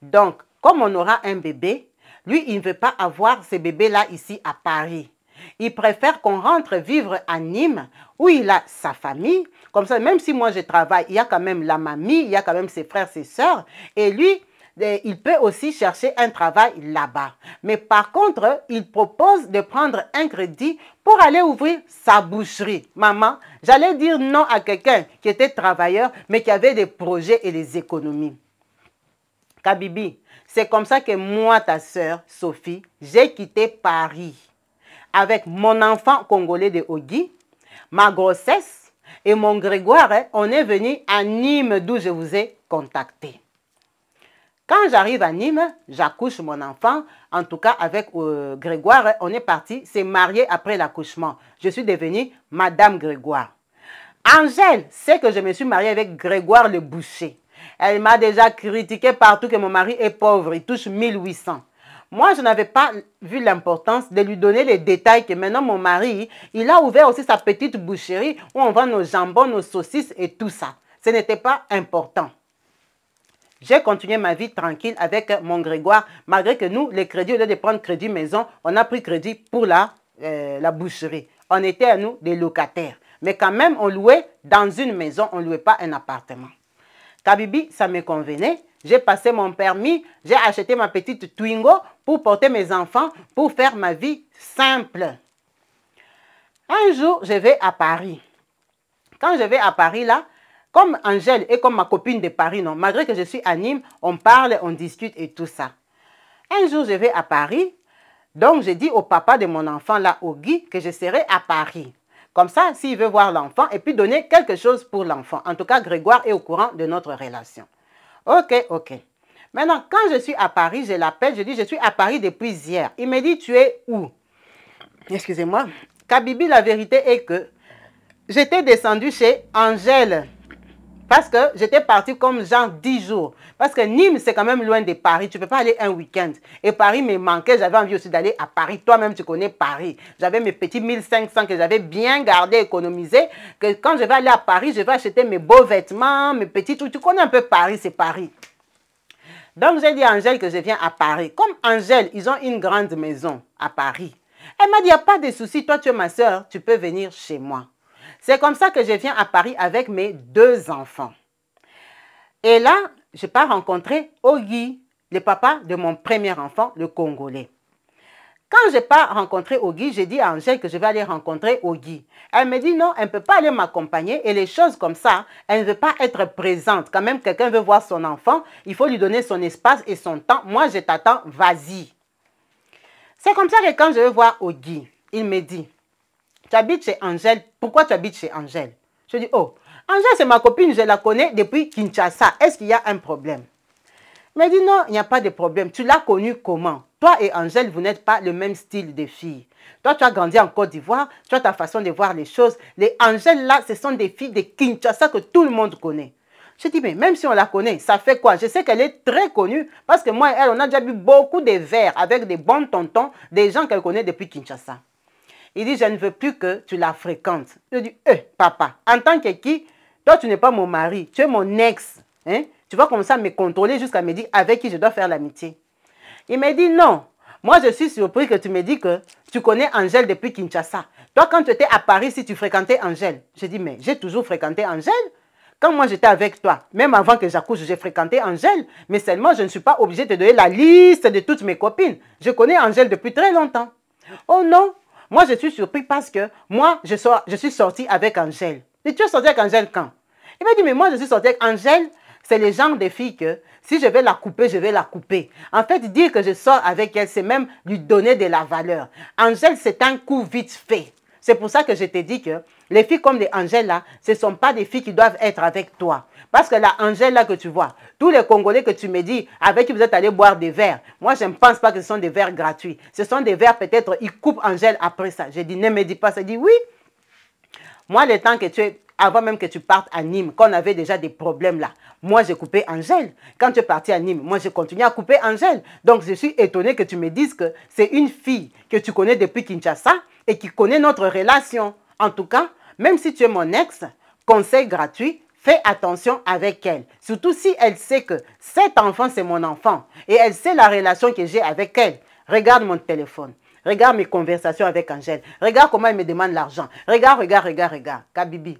Speaker 1: Donc, comme on aura un bébé, lui, il ne veut pas avoir ce bébé-là ici à Paris. Il préfère qu'on rentre vivre à Nîmes, où il a sa famille. Comme ça, même si moi je travaille, il y a quand même la mamie, il y a quand même ses frères, ses sœurs. Et lui, il peut aussi chercher un travail là-bas. Mais par contre, il propose de prendre un crédit pour aller ouvrir sa boucherie. Maman, j'allais dire non à quelqu'un qui était travailleur, mais qui avait des projets et des économies. Kabibi, c'est comme ça que moi, ta sœur, Sophie, j'ai quitté Paris. Avec mon enfant congolais de Ogi, ma grossesse et mon Grégoire, on est venu à Nîmes, d'où je vous ai contacté. Quand j'arrive à Nîmes, j'accouche mon enfant. En tout cas, avec Grégoire, on est parti s'est marié après l'accouchement. Je suis devenue Madame Grégoire. Angèle sait que je me suis mariée avec Grégoire le boucher. Elle m'a déjà critiqué partout que mon mari est pauvre, il touche 1800. Moi, je n'avais pas vu l'importance de lui donner les détails que maintenant mon mari, il a ouvert aussi sa petite boucherie où on vend nos jambons, nos saucisses et tout ça. Ce n'était pas important. J'ai continué ma vie tranquille avec mon Grégoire, malgré que nous, les crédits, au lieu de prendre crédit maison, on a pris crédit pour la boucherie. On était à nous des locataires. Mais quand même, on louait dans une maison, on ne louait pas un appartement. Kabibi, ça me convenait. J'ai passé mon permis, j'ai acheté ma petite Twingo pour porter mes enfants, pour faire ma vie simple. Un jour, je vais à Paris. Quand je vais à Paris, là, comme Angèle et comme ma copine de Paris, non, malgré que je suis à Nîmes, on parle, on discute et tout ça. Un jour, je vais à Paris. Donc, j'ai dit au papa de mon enfant, là, au Guy, que je serai à Paris. Comme ça, s'il veut voir l'enfant, et puis donner quelque chose pour l'enfant. En tout cas, Grégoire est au courant de notre relation. Ok, ok. Maintenant, quand je suis à Paris, je l'appelle, je dis, je suis à Paris depuis hier. Il me dit, tu es où? Excusez-moi. Kabibi, la vérité est que j'étais descendue chez Angèle. Parce que j'étais partie comme genre 10 jours. Parce que Nîmes, c'est quand même loin de Paris. Tu ne peux pas aller un week-end. Et Paris me manquait. J'avais envie aussi d'aller à Paris. Toi-même, tu connais Paris. J'avais mes petits 1500 que j'avais bien gardés, économisés. Que quand je vais aller à Paris, je vais acheter mes beaux vêtements, mes petits trucs. Tu connais un peu Paris, c'est Paris. Donc, j'ai dit à Angèle que je viens à Paris. Comme Angèle, ils ont une grande maison à Paris. Elle m'a dit, il n'y a pas de souci. Toi, tu es ma soeur. Tu peux venir chez moi. C'est comme ça que je viens à Paris avec mes 2 enfants. Et là, je pars rencontrer Ogi, le papa de mon premier enfant, le Congolais. Quand je pars rencontrer Ogi, j'ai dit à Angèle que je vais aller rencontrer Ogi. Elle me dit non, elle ne peut pas aller m'accompagner et les choses comme ça, elle ne veut pas être présente. Quand même, quelqu'un veut voir son enfant, il faut lui donner son espace et son temps. Moi, je t'attends, vas-y. C'est comme ça que quand je vais voir Ogi, il me dit, tu habites chez Angèle, pourquoi tu habites chez Angèle? Je dis, oh, Angèle, c'est ma copine, je la connais depuis Kinshasa. Est-ce qu'il y a un problème? Il m'a dit, non, il n'y a pas de problème. Tu l'as connue comment? Toi et Angèle, vous n'êtes pas le même style de fille. Toi, tu as grandi en Côte d'Ivoire, tu as ta façon de voir les choses. Les Angèle, là, ce sont des filles de Kinshasa que tout le monde connaît. Je dis, mais même si on la connaît, ça fait quoi? Je sais qu'elle est très connue parce que moi et elle, on a déjà bu beaucoup de verres avec des bons tontons, des gens qu'elle connaît depuis Kinshasa. Il dit, je ne veux plus que tu la fréquentes. Je dis, papa, en tant que qui? Toi, tu n'es pas mon mari, tu es mon ex. Hein? Tu vas comme ça me contrôler jusqu'à me dire avec qui je dois faire l'amitié. Il me dit, non. Moi, je suis surpris que tu me dis que tu connais Angèle depuis Kinshasa. Toi, quand tu étais à Paris, si tu fréquentais Angèle. Je dis, mais j'ai toujours fréquenté Angèle. Quand moi, j'étais avec toi, même avant que j'accouche, j'ai fréquenté Angèle. Mais seulement, je ne suis pas obligée de te donner la liste de toutes mes copines. Je connais Angèle depuis très longtemps. Oh non. Moi, je suis surpris parce que moi, je suis sortie avec Angèle. Et tu es sortie avec Angèle quand? Il m'a dit, mais moi, je suis sortie avec Angèle. C'est le genre de fille que si je vais la couper, je vais la couper. En fait, dire que je sors avec elle, c'est même lui donner de la valeur. Angèle, c'est un coup vite fait. C'est pour ça que je t'ai dit que les filles comme les Angèle là, ce ne sont pas des filles qui doivent être avec toi. Parce que la Angèle là que tu vois, tous les Congolais que tu me dis, avec qui vous êtes allés boire des verres, moi je ne pense pas que ce sont des verres gratuits. Ce sont des verres peut-être, ils coupent Angèle après ça. J'ai dit, ne me dis pas ça. Il dit, oui. Moi, le temps que tu es, avant même que tu partes à Nîmes, quand on avait déjà des problèmes là, moi j'ai coupé Angèle. Quand tu es parti à Nîmes, moi j'ai continué à couper Angèle. Donc je suis étonnée que tu me dises que c'est une fille que tu connais depuis Kinshasa et qui connaît notre relation. En tout cas, même si tu es mon ex, conseil gratuit, fais attention avec elle. Surtout si elle sait que cet enfant c'est mon enfant et elle sait la relation que j'ai avec elle. Regarde mon téléphone. Regarde mes conversations avec Angèle. Regarde comment elle me demande l'argent. Regarde. Kabibi.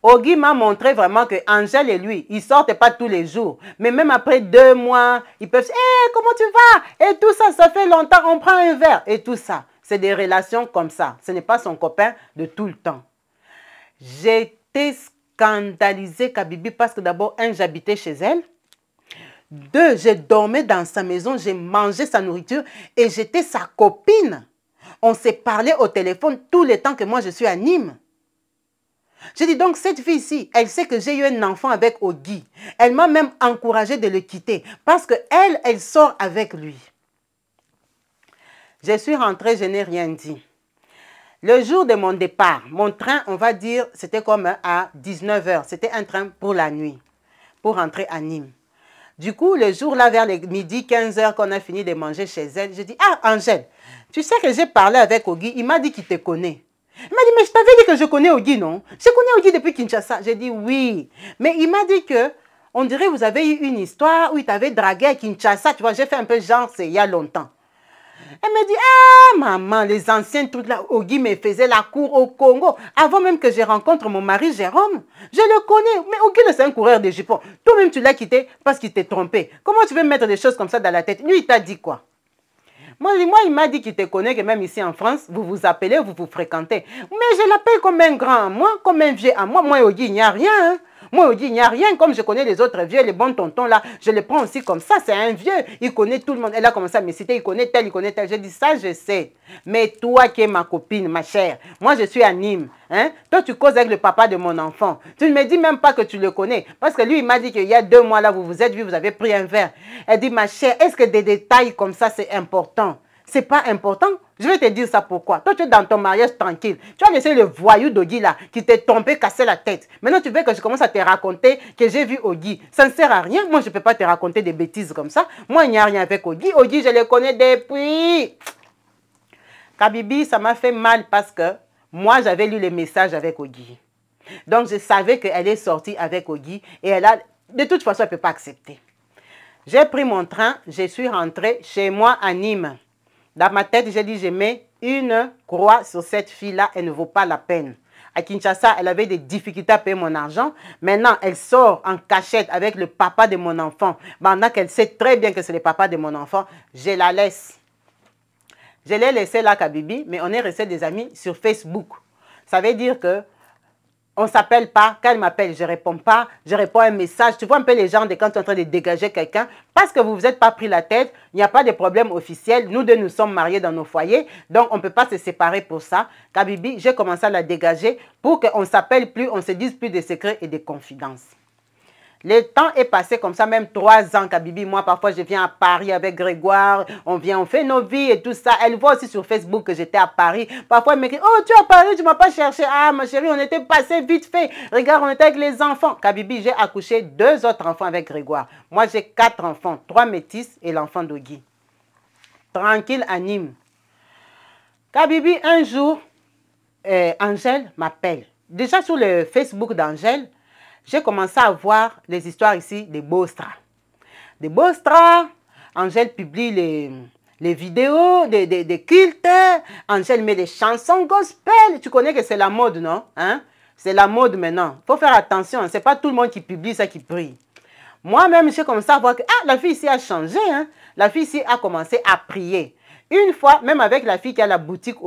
Speaker 1: Ogi m'a montré vraiment que Angèle et lui, ils ne sortent pas tous les jours. Mais même après 2 mois, ils peuvent dire, hey, comment tu vas? Et tout ça, ça fait longtemps, on prend un verre. Et tout ça, c'est des relations comme ça. Ce n'est pas son copain de tout le temps. J'étais scandalisée, Kabibi, parce que d'abord, j'habitais chez elle. 2, je dormais dans sa maison, j'ai mangé sa nourriture et j'étais sa copine. On s'est parlé au téléphone tout le temps que moi je suis à Nîmes. J'ai dit donc cette fille-ci, elle sait que j'ai eu un enfant avec Ogi. Elle m'a même encouragée de le quitter parce qu'elle, elle sort avec lui. Je suis rentrée, je n'ai rien dit. Le jour de mon départ, mon train, on va dire, c'était comme à 19 h. C'était un train pour la nuit, pour rentrer à Nîmes. Du coup, le jour là, vers les midi, 15 h, qu'on a fini de manger chez elle, je dis, ah Angèle, tu sais que j'ai parlé avec Ogi, il m'a dit qu'il te connaît. Il m'a dit, mais je t'avais dit que je connais Ogi, non? Je connais Ogi depuis Kinshasa. J'ai dit, oui. Mais il m'a dit que, on dirait que vous avez eu une histoire où il t'avait dragué à Kinshasa. Tu vois, j'ai fait un peu genre, c'est il y a longtemps. Elle me dit, ah maman, les anciens trucs là, Ogi me faisait la cour au Congo. Avant même que je rencontre mon mari Jérôme, je le connais. Mais Ogi, c'est un coureur de jupons. Toi-même, tu l'as quitté parce qu'il t'est trompé. Comment tu veux mettre des choses comme ça dans la tête? Lui, il t'a dit quoi? Moi, il m'a dit qu'il te connaît, que même ici en France, vous vous appelez, vous vous fréquentez. Mais je l'appelle comme un grand à moi, comme un vieux à moi. Moi, Ogi, il n'y a rien. Hein? Moi, Ogi, il n'y a rien. Comme je connais les autres vieux, les bons tontons là, je les prends aussi comme ça. C'est un vieux. Il connaît tout le monde. Elle a commencé à me citer. Il connaît tel, il connaît tel. J'ai dit, ça, je sais. Mais toi qui es ma copine, ma chère, moi, je suis à Nîmes. Hein? Toi, tu causes avec le papa de mon enfant. Tu ne me dis même pas que tu le connais. Parce que lui, il m'a dit qu'il y a 2 mois là, vous vous êtes vu, vous avez pris un verre. Elle dit, ma chère, est-ce que des détails comme ça, c'est important? c'est pas important. Je vais te dire ça pourquoi. Toi, tu es dans ton mariage tranquille. Tu as laissé le voyou d'Ogi là, qui t'est tombé, cassé la tête. Maintenant, tu veux que je commence à te raconter que j'ai vu Ogi. Ça ne sert à rien. Moi, je ne peux pas te raconter des bêtises comme ça. Moi, il n'y a rien avec Ogi. Ogi, je le connais depuis. Kabibi, ça m'a fait mal parce que moi, j'avais lu les messages avec Ogi. Donc, je savais qu'elle est sortie avec Ogi et elle a... De toute façon, elle ne peut pas accepter. J'ai pris mon train, je suis rentrée chez moi à Nîmes. Dans ma tête, j'ai dit, je mets une croix sur cette fille-là, elle ne vaut pas la peine. À Kinshasa, elle avait des difficultés à payer mon argent. Maintenant, elle sort en cachette avec le papa de mon enfant. Pendant qu'elle sait très bien que c'est le papa de mon enfant, je la laisse. Je l'ai laissée là, Kabibi, mais on est restés des amis sur Facebook. Ça veut dire que on ne s'appelle pas. Quand elle m'appelle, je ne réponds pas. Je réponds à un message. Tu vois un peu les gens de quand tu es en train de dégager quelqu'un. Parce que vous ne vous êtes pas pris la tête. Il n'y a pas de problème officiel. Nous deux, nous sommes mariés dans nos foyers. Donc, on ne peut pas se séparer pour ça. Kabibi, j'ai commencé à la dégager pour qu'on ne s'appelle plus, on ne se dise plus de secrets et de confidences. Le temps est passé comme ça, même 3 ans, Kabibi. Moi, parfois, je viens à Paris avec Grégoire. On vient, on fait nos vies et tout ça. Elle voit aussi sur Facebook que j'étais à Paris. Parfois, elle m'écrit, oh, tu es à Paris, tu ne m'as pas cherché. Ah, ma chérie, on était passé vite fait. Regarde, on était avec les enfants. Kabibi, j'ai accouché 2 autres enfants avec Grégoire. Moi, j'ai 4 enfants, 3 métis et l'enfant d'Ogi. Tranquille à Nîmes. Kabibi, un jour, Angèle m'appelle. Déjà sur le Facebook d'Angèle, j'ai commencé à voir les histoires ici des Bostra. Des Bostra, Angèle publie les vidéos des cultes. Angèle met des chansons gospel. Tu connais que c'est la mode, non? Hein? C'est la mode maintenant. Il faut faire attention. Ce n'est pas tout le monde qui publie ça qui prie. Moi-même, j'ai commencé à voir que la fille ici a changé. Hein? La fille ici a commencé à prier. Une fois, même avec la fille qui a la boutique,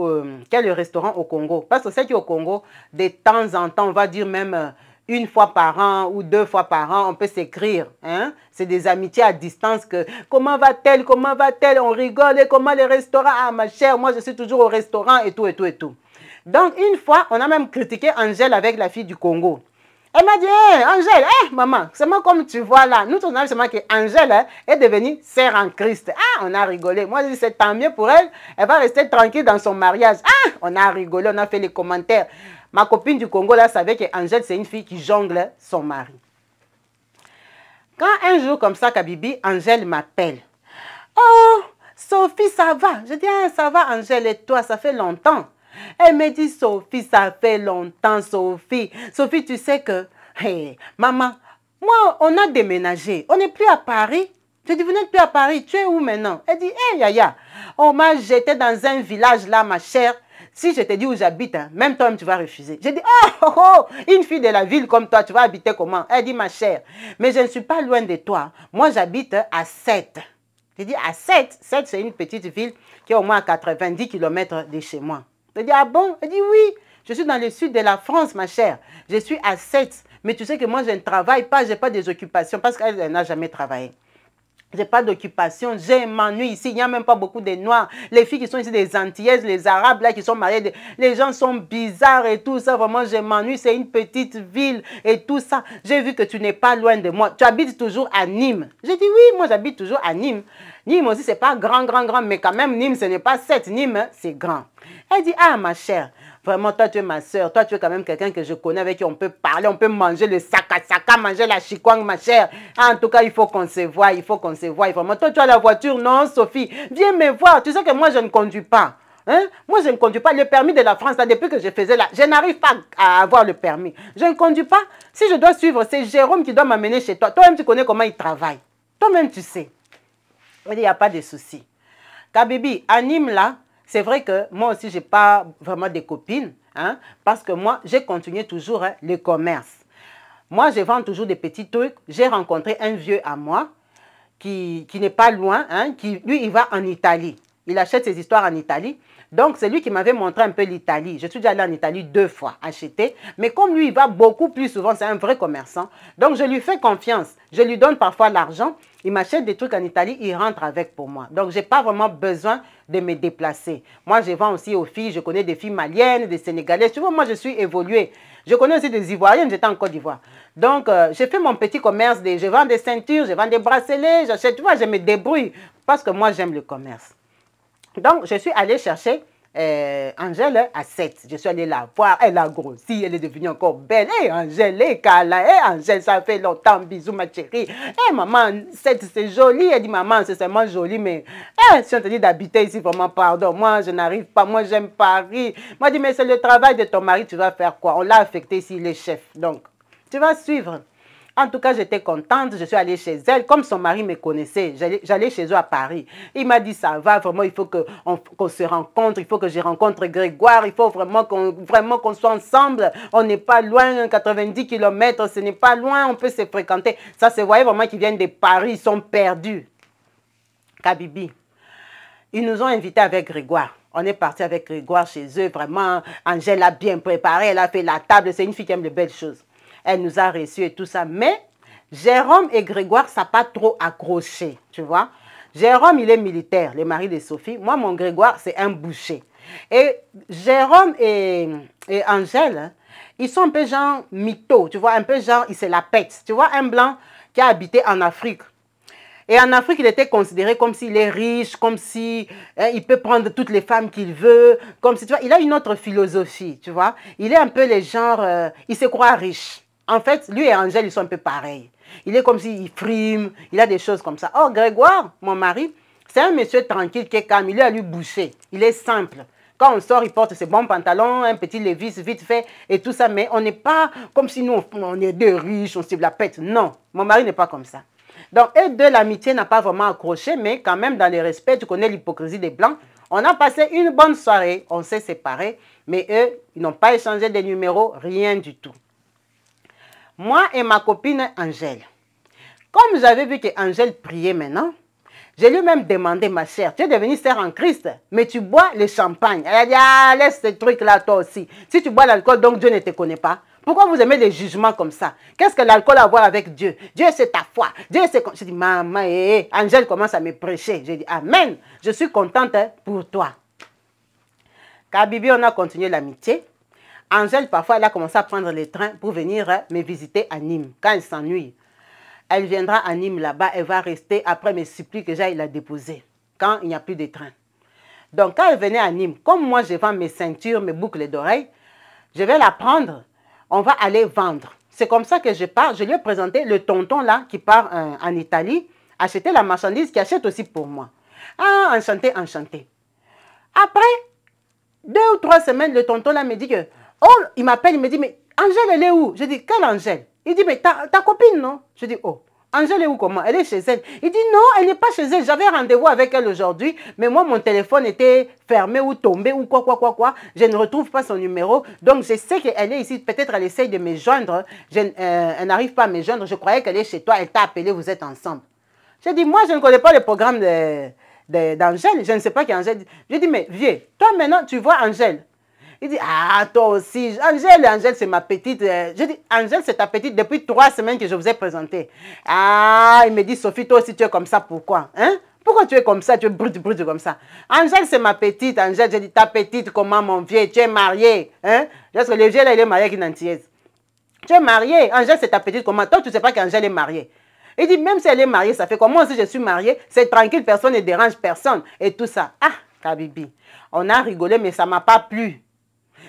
Speaker 1: qui a le restaurant au Congo. Parce que c'est qu'au Congo, de temps en temps, on va dire même... une fois par an ou 2 fois par an, on peut s'écrire. Hein? C'est des amitiés à distance que comment va-t-elle, comment va-t-elle, on rigole, et comment les restaurants, ah ma chère, moi je suis toujours au restaurant et tout et tout et tout. Donc une fois, on a même critiqué Angèle avec la fille du Congo. Elle m'a dit, hey, Angèle, hey, maman, c'est moi comme tu vois là. Nous, on a vu seulement qu'Angèle est devenue sœur en Christ. Ah, on a rigolé. Moi, je dis, c'est tant mieux pour elle. Elle va rester tranquille dans son mariage. Ah, on a rigolé, on a fait les commentaires. Ma copine du Congo, là, savait qu'Angèle, c'est une fille qui jongle son mari. Quand un jour, comme ça, Kabibi, Angèle m'appelle. Oh, Sophie, ça va? Je dis, ah, ça va, Angèle, et toi, ça fait longtemps. Elle me dit, Sophie, ça fait longtemps, Sophie. Sophie, tu sais que, hey, maman, moi, on a déménagé. On n'est plus à Paris. Je dis, vous n'êtes plus à Paris. Tu es où maintenant? Elle dit, hé, Yaya, on m'a jeté dans un village là, ma chère. Si je te dis où j'habite, hein, même toi, tu vas refuser. Je dis, oh, une fille de la ville comme toi, tu vas habiter comment? Elle dit, ma chère, mais je ne suis pas loin de toi. Moi, j'habite à 7. Je dis, à 7? 7, c'est une petite ville qui est au moins à 90 km de chez moi. Je dis, ah bon? Elle dit, oui, je suis dans le sud de la France, ma chère. Je suis à 7. Mais tu sais que moi, je ne travaille pas, je n'ai pas des occupations parce qu'elle n'a jamais travaillé. Je n'ai pas d'occupation, je m'ennuie ici, il n'y a même pas beaucoup de Noirs. Les filles qui sont ici, des Antillaises, les Arabes là qui sont mariés, les gens sont bizarres et tout ça, vraiment je m'ennuie, c'est une petite ville et tout ça. J'ai vu que tu n'es pas loin de moi, tu habites toujours à Nîmes. J'ai dit oui, moi j'habite toujours à Nîmes. Nîmes aussi, c'est pas grand, mais quand même Nîmes, ce n'est pas 7, Nîmes, c'est grand. Elle dit, ah ma chère, vraiment, toi, tu es ma soeur. Toi, tu es quand même quelqu'un que je connais, avec qui on peut parler, on peut manger le saka, manger la chikwang, ma chère. En tout cas, il faut qu'on se voie, il faut qu'on se voie. Vraiment, toi, tu as la voiture, non, Sophie? Viens me voir. Tu sais que moi, je ne conduis pas. Hein? Moi, je ne conduis pas. Le permis de la France, là, depuis que je faisais là, je n'arrive pas à avoir le permis. Je ne conduis pas. Si je dois suivre, c'est Jérôme qui doit m'amener chez toi. Toi-même, tu connais comment il travaille. Toi-même, tu sais. Il n'y a pas de souci. Kabibi, à Nîmes, là, c'est vrai que moi aussi, je n'ai pas vraiment de copines, hein, parce que moi, j'ai continué toujours hein, le commerce. Moi, je vends toujours des petits trucs. J'ai rencontré un vieux à moi qui n'est pas loin, hein, qui, lui, il va en Italie. Il achète ses histoires en Italie. Donc, c'est lui qui m'avait montré un peu l'Italie. Je suis déjà allée en Italie 2 fois, acheter. Mais comme lui, il va beaucoup plus souvent, c'est un vrai commerçant. Donc, je lui fais confiance. Je lui donne parfois l'argent. Il m'achète des trucs en Italie, il rentre avec pour moi. Donc, je n'ai pas vraiment besoin de me déplacer. Moi, je vends aussi aux filles. Je connais des filles maliennes, des Sénégalaises. Tu vois, moi, je suis évoluée. Je connais aussi des Ivoiriennes, j'étais en Côte d'Ivoire. Donc, j'ai fait mon petit commerce. Je vends des ceintures, je vends des bracelets, j'achète. Tu vois, je me débrouille parce que moi, j'aime le commerce. Donc, je suis allée chercher Angèle à 7. Je suis allée la voir. Elle a grossi. Elle est devenue encore belle. Hé, Angèle, hé, Kala. Hé, Angèle, ça fait longtemps. Bisous, ma chérie. Hé, maman, 7, c'est joli. Elle dit, maman, c'est seulement joli, mais si on te dit d'habiter ici, vraiment, pardon. Moi, je n'arrive pas. Moi, j'aime Paris. Moi, je dis, mais c'est le travail de ton mari. Tu vas faire quoi? On l'a affecté ici, il est chef. Donc, tu vas suivre. En tout cas, j'étais contente, je suis allée chez elle. Comme son mari me connaissait, j'allais chez eux à Paris. Il m'a dit, ça va, vraiment, il faut qu'on se rencontre, il faut que je rencontre Grégoire, il faut vraiment qu'on soit ensemble. On n'est pas loin, 90 km, ce n'est pas loin, on peut se fréquenter. Ça se voyait vraiment qu'ils viennent de Paris, ils sont perdus. Kabibi, ils nous ont invités avec Grégoire. On est parti avec Grégoire chez eux, vraiment. Angèle a bien préparé, elle a fait la table, c'est une fille qui aime de belles choses. Elle nous a reçus et tout ça. Mais Jérôme et Grégoire, ça n'a pas trop accroché, tu vois. Jérôme, il est militaire, le mari de Sophie. Moi, mon Grégoire, c'est un boucher. Et Jérôme et Angèle, ils sont un peu genre mythos, tu vois, un peu genre, ils se la pètent. Tu vois, un blanc qui a habité en Afrique. Et en Afrique, il était considéré comme s'il est riche, comme si il peut prendre toutes les femmes qu'il veut, comme si, tu vois, il a une autre philosophie, tu vois. Il est un peu les genres, il se croit riche. En fait, lui et Angèle, ils sont un peu pareils. Il est comme s'il frime, il a des choses comme ça. Or, Grégoire, mon mari, c'est un monsieur tranquille qui est calme. Il est à lui boucher. Il est simple. Quand on sort, il porte ses bons pantalons, un petit Levi's vite fait et tout ça. Mais on n'est pas comme si nous, on est deux riches, on se la pète. Non, mon mari n'est pas comme ça. Donc, eux deux, l'amitié n'a pas vraiment accroché, mais quand même, dans le respect, tu connais l'hypocrisie des Blancs. On a passé une bonne soirée, on s'est séparés, mais eux, ils n'ont pas échangé des numéros, rien du tout. Moi et ma copine Angèle, comme j'avais vu que Angèle priait maintenant, je lui ai même demandé, ma chère, tu es devenue sœur en Christ, mais tu bois le champagne. Elle a dit, ah, laisse ce truc-là toi aussi. Si tu bois l'alcool, donc Dieu ne te connaît pas. Pourquoi vous aimez les jugements comme ça? Qu'est-ce que l'alcool a à voir avec Dieu? Dieu, c'est ta foi. Dieu, c'est... Je dis, maman, Angèle commence à me prêcher. J'ai dit, amen, je suis contente pour toi. Kabibi, on a continué l'amitié. Angèle, parfois, elle a commencé à prendre le train pour venir me visiter à Nîmes, quand elle s'ennuie. Elle viendra à Nîmes là-bas, elle va rester, après me supplie que j'aille la déposer, quand il n'y a plus de train. Donc, quand elle venait à Nîmes, comme moi, je vends mes ceintures, mes boucles d'oreilles, je vais la prendre, on va aller vendre. C'est comme ça que je pars. Je lui ai présenté le tonton là, qui part en Italie, acheter la marchandise, qui achète aussi pour moi. Ah, enchanté, enchanté. Après 2 ou 3 semaines, le tonton là me dit que... Oh, il m'appelle, il me dit, mais Angèle, elle est où? Je dis, quelle Angèle? Il dit, mais ta copine, non? Je dis, oh, Angèle est où, comment? Elle est chez elle. Il dit, non, elle n'est pas chez elle. J'avais rendez-vous avec elle aujourd'hui, mais moi, mon téléphone était fermé ou tombé ou quoi. Je ne retrouve pas son numéro. Donc, je sais qu'elle est ici. Peut-être elle essaye de me joindre. Elle n'arrive pas à me joindre. Je croyais qu'elle est chez toi. Elle t'a appelé, vous êtes ensemble. Je dis, moi, je ne connais pas le programme d'Angèle. Je ne sais pas qui est Angèle. Je dis, mais vieux, toi maintenant, tu vois Angèle. Il dit, ah, toi aussi, Angèle, c'est ma petite. Je dis, Angèle, c'est ta petite depuis 3 semaines que je vous ai présenté. Ah, il me dit, Sophie, toi aussi, tu es comme ça, pourquoi? Hein? Pourquoi tu es comme ça, tu es brute comme ça? Angèle, c'est ma petite, Angèle, je dis, ta petite, comment, mon vieux, tu es marié, hein? Parce que le vieux, là, il est marié avec une antillaise. Tu es marié, Angèle, c'est ta petite, comment? Toi, tu ne sais pas qu'Angèle est mariée. Il dit, même si elle est mariée, ça fait comme moi aussi, je suis mariée, c'est tranquille, personne ne dérange personne, et tout ça. Ah, Kabibi, on a rigolé, mais ça ne m'a pas plu.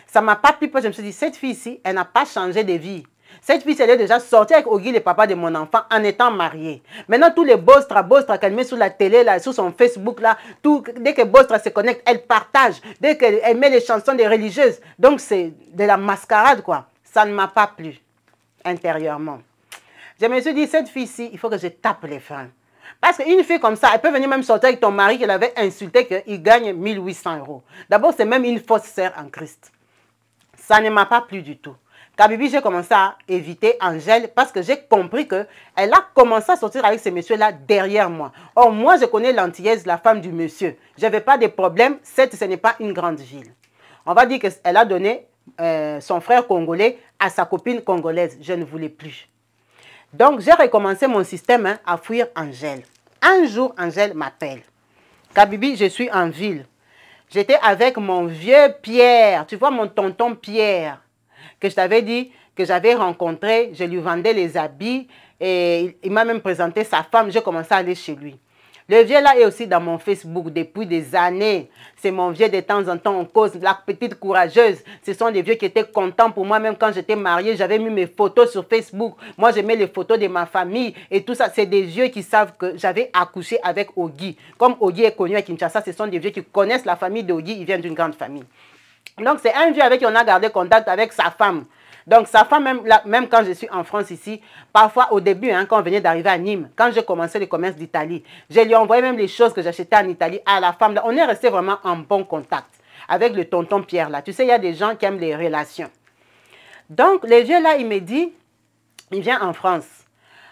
Speaker 1: Ça ne m'a pas plu parce que je me suis dit, cette fille-ci, elle n'a pas changé de vie. Cette fille, elle est déjà sortie avec Ogui, le papa de mon enfant, en étant mariée. Maintenant, tous les bostra qu'elle met sur la télé, là, sur son Facebook, là, dès que bostra se connecte, elle partage. Dès qu'elle met les chansons des religieuses. Donc, c'est de la mascarade, quoi. Ça ne m'a pas plu, intérieurement. Je me suis dit, cette fille-ci, il faut que je tape les freins. Parce qu'une fille comme ça, elle peut venir même sortir avec ton mari qui avait insulté qu'il gagne 1800 €. D'abord, c'est même une fausse sœur en Christ. Ça ne m'a pas plu du tout. Kabibi, j'ai commencé à éviter Angèle parce que j'ai compris qu'elle a commencé à sortir avec ce monsieur-là derrière moi. Or, moi, je connais l'antillaise, la femme du monsieur. Je n'avais pas de problème. Certes, ce n'est pas une grande ville. On va dire qu'elle a donné son frère congolais à sa copine congolaise. Je ne voulais plus. Donc, j'ai recommencé mon système à fuir Angèle. Un jour, Angèle m'appelle. Kabibi, je suis en ville. J'étais avec mon vieux Pierre, tu vois mon tonton Pierre, que je t'avais dit que j'avais rencontré, je lui vendais les habits et il m'a même présenté sa femme, j'ai commencé à aller chez lui. Le vieux là est aussi dans mon Facebook depuis des années. C'est mon vieux, de temps en temps, on cause. La petite courageuse, ce sont des vieux qui étaient contents pour moi. Même quand j'étais mariée, j'avais mis mes photos sur Facebook. Moi, je mets les photos de ma famille et tout ça. C'est des vieux qui savent que j'avais accouché avec Ogi. Comme Ogi est connu à Kinshasa, ce sont des vieux qui connaissent la famille d'Ogi. Ils viennent d'une grande famille. Donc, c'est un vieux avec qui on a gardé contact avec sa femme. Donc, sa femme, même quand je suis en France ici, parfois au début, hein, quand on venait d'arriver à Nîmes, quand j'ai commencé le commerce d'Italie, je lui envoyais même les choses que j'achetais en Italie à la femme. On est resté vraiment en bon contact avec le tonton Pierre là. Tu sais, il y a des gens qui aiment les relations. Donc, le vieux là, il me dit, il vient en France.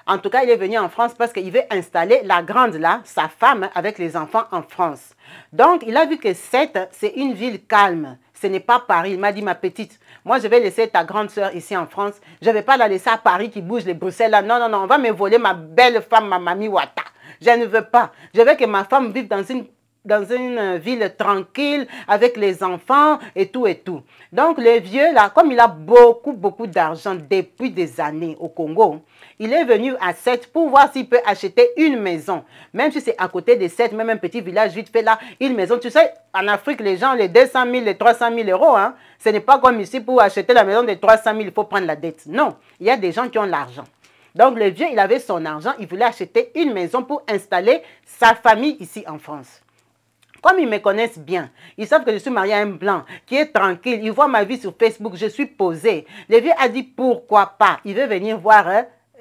Speaker 1: En tout cas, il est venu en France parce qu'il veut installer la grande là, sa femme, avec les enfants en France. Donc, il a vu que Sète, c'est une ville calme. Ce n'est pas Paris. Il m'a dit, ma petite, moi, je vais laisser ta grande soeur ici en France. Je ne vais pas la laisser à Paris qui bouge les Bruxelles là. Non, non, non, on va me voler ma belle femme, ma mamie Ouatta. Je ne veux pas. Je veux que ma femme vive dans une ville tranquille, avec les enfants et tout et tout. Donc, le vieux, là, comme il a beaucoup d'argent depuis des années au Congo, il est venu à Sète pour voir s'il peut acheter une maison. Même si c'est à côté de Sète, même un petit village vite fait là, une maison. Tu sais, en Afrique, les gens, les 200 000, les 300 000 euros, hein, ce n'est pas comme ici pour acheter la maison de 300 000, il faut prendre la dette. Non, il y a des gens qui ont l'argent. Donc, le vieux, il avait son argent, il voulait acheter une maison pour installer sa famille ici en France. Comme ils me connaissent bien, ils savent que je suis mariée à un blanc qui est tranquille. Ils voient ma vie sur Facebook, je suis posée. Le vieux a dit pourquoi pas. Il veut venir voir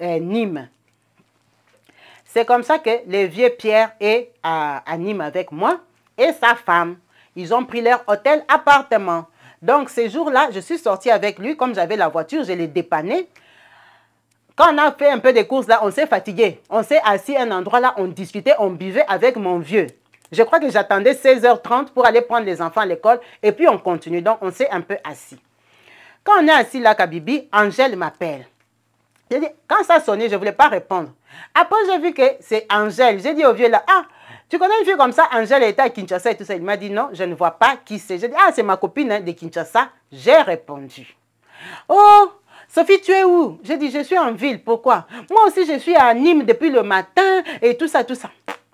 Speaker 1: Nîmes. C'est comme ça que le vieux Pierre est à Nîmes avec moi et sa femme. Ils ont pris leur hôtel appartement. Donc, ces jours-là, je suis sortie avec lui. Comme j'avais la voiture, je l'ai dépanné. Quand on a fait un peu de courses là, on s'est fatigué. On s'est assis à un endroit là, on discutait, on buvait avec mon vieux. Je crois que j'attendais 16h30 pour aller prendre les enfants à l'école et puis on continue. Donc, on s'est un peu assis. Quand on est assis là, Kabibi, Angèle m'appelle. J'ai dit, quand ça a sonné, je ne voulais pas répondre. Après, j'ai vu que c'est Angèle. J'ai dit au vieux là, ah, tu connais une fille comme ça? Angèle était à Kinshasa et tout ça. Il m'a dit, non, je ne vois pas qui c'est. J'ai dit, ah, c'est ma copine hein, de Kinshasa. J'ai répondu. Oh, Sophie, tu es où? J'ai dit, je suis en ville. Pourquoi? Moi aussi, je suis à Nîmes depuis le matin et tout ça, tout ça.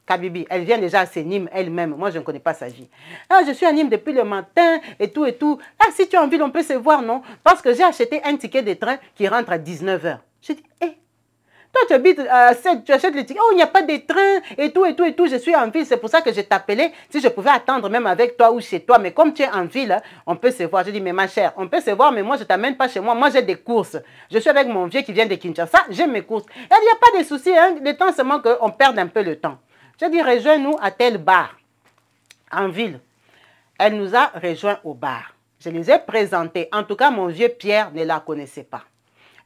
Speaker 1: Kabibi, elle vient déjà à ses Nîmes elle-même. Moi, je ne connais pas sa vie. Ah, je suis à Nîmes depuis le matin et tout et tout. Ah, si tu es en ville, on peut se voir, non? Parce que j'ai acheté un ticket de train qui rentre à 19h. J'ai dit, hé, toi, tu habites à 7, tu achètes le ticket. Oh, il n'y a pas de train et tout et tout et tout. Je suis en ville. C'est pour ça que je t'appelais. Si je pouvais attendre même avec toi ou chez toi. Mais comme tu es en ville, on peut se voir. J'ai dit, mais ma chère, on peut se voir, mais moi, je ne t'amène pas chez moi. Moi, j'ai des courses. Je suis avec mon vieux qui vient de Kinshasa. J'ai mes courses. Elle dit, il n'y a pas de souci. Hein. Le temps, seulement qu'on perde un peu le temps. J'ai dit, rejoins-nous à tel bar, en ville. Elle nous a rejoints au bar. Je les ai présentés. En tout cas, mon vieux Pierre ne la connaissait pas.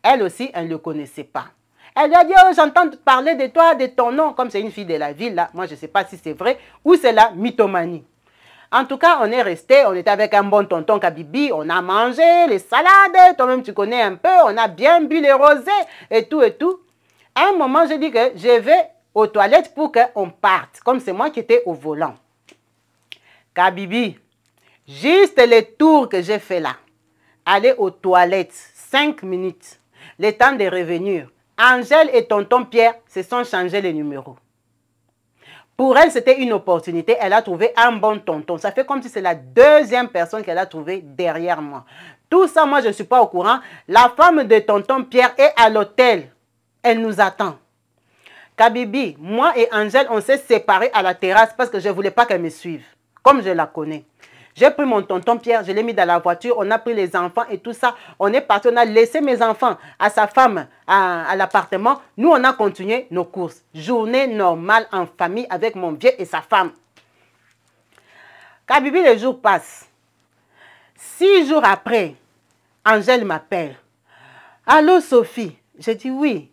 Speaker 1: Elle aussi, elle ne le connaissait pas. Elle lui a dit, oh, j'entends parler de toi, de ton nom. Comme c'est une fille de la ville, là, moi, je ne sais pas si c'est vrai ou c'est la mythomanie. En tout cas, on est resté, on était avec un bon tonton Kabibi, on a mangé les salades, toi-même tu connais un peu, on a bien bu les rosés et tout et tout. À un moment, j'ai dit que je vais aux toilettes pour qu'on parte, comme c'est moi qui étais au volant. Kabibi, juste le tour que j'ai fait là, aller aux toilettes, 5 minutes, le temps de revenir. Angèle et tonton Pierre se sont changés les numéros. Pour elle, c'était une opportunité. Elle a trouvé un bon tonton. Ça fait comme si c'est la deuxième personne qu'elle a trouvée derrière moi. Tout ça, moi, je ne suis pas au courant. La femme de tonton Pierre est à l'hôtel. Elle nous attend. Kabibi, moi et Angèle, on s'est séparés à la terrasse parce que je ne voulais pas qu'elle me suive, comme je la connais. J'ai pris mon tonton Pierre, je l'ai mis dans la voiture, on a pris les enfants et tout ça. On est parti, on a laissé mes enfants à sa femme à l'appartement. Nous, on a continué nos courses. Journée normale en famille avec mon vieux et sa femme. Kabibi, les jours passent. 6 jours après, Angèle m'appelle. Allô, Sophie? J'ai dit oui.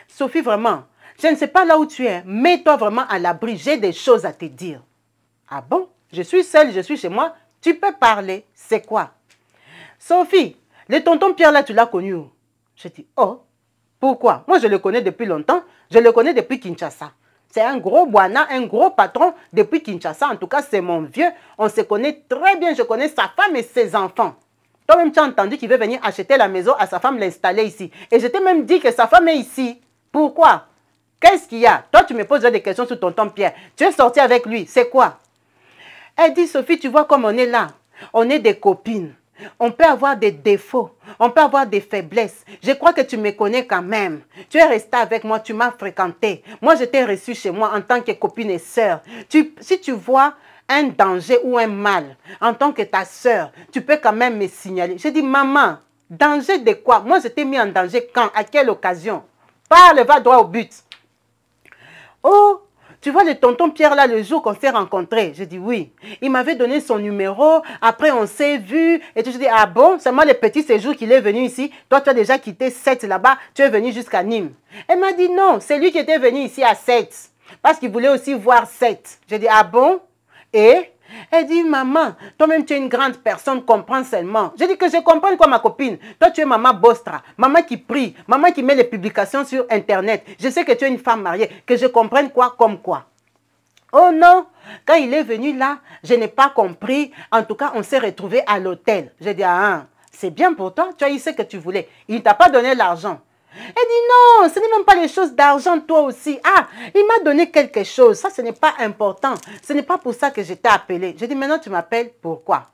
Speaker 1: Sophie, vraiment, je ne sais pas là où tu es. Mets-toi vraiment à l'abri. J'ai des choses à te dire. Ah bon? Je suis seule, je suis chez moi. Tu peux parler. C'est quoi? Sophie, le tonton Pierre là, tu l'as connu où? Je dis, oh, pourquoi? Moi, je le connais depuis longtemps. Je le connais depuis Kinshasa. C'est un gros Bwana, un gros patron depuis Kinshasa. En tout cas, c'est mon vieux. On se connaît très bien. Je connais sa femme et ses enfants. Toi-même, tu as entendu qu'il veut venir acheter la maison à sa femme, l'installer ici. Et je t'ai même dit que sa femme est ici. Pourquoi? Qu'est-ce qu'il y a? Toi, tu me poses des questions sur tonton Pierre. Tu es sorti avec lui. C'est quoi? Elle dit, Sophie, tu vois comme on est là. On est des copines. On peut avoir des défauts. On peut avoir des faiblesses. Je crois que tu me connais quand même. Tu es resté avec moi. Tu m'as fréquenté. Moi, je t'ai reçu chez moi en tant que copine et sœur. Si tu vois un danger ou un mal en tant que ta sœur, tu peux quand même me signaler. Je dis, maman, danger de quoi? Moi, je t'ai mis en danger quand? À quelle occasion? Parle, va droit au but. Oh, tu vois le tonton Pierre là, le jour qu'on s'est rencontrés? Je dis oui. Il m'avait donné son numéro. Après, on s'est vu. Et je dis, ah bon, c'est moi le petit séjour qu'il est venu ici. Toi, tu as déjà quitté 7 là-bas. Tu es venu jusqu'à Nîmes. Elle m'a dit non, c'est lui qui était venu ici à 7. Parce qu'il voulait aussi voir 7. Je dis, ah bon? Et elle dit, maman, toi-même tu es une grande personne, comprends seulement. Je dis que je comprends quoi ma copine. Toi tu es maman Bostra, maman qui prie, maman qui met les publications sur internet. Je sais que tu es une femme mariée, que je comprenne quoi comme quoi. Oh non, quand il est venu là, je n'ai pas compris. En tout cas, on s'est retrouvés à l'hôtel. J'ai dit, ah, c'est bien pour toi, tu as eu ce que tu voulais. Il ne t'a pas donné l'argent. Elle dit non, ce n'est même pas les choses d'argent, toi aussi. Ah, il m'a donné quelque chose. Ça, ce n'est pas important. Ce n'est pas pour ça que je t'ai appelé. Je dis, maintenant, tu m'appelles pourquoi?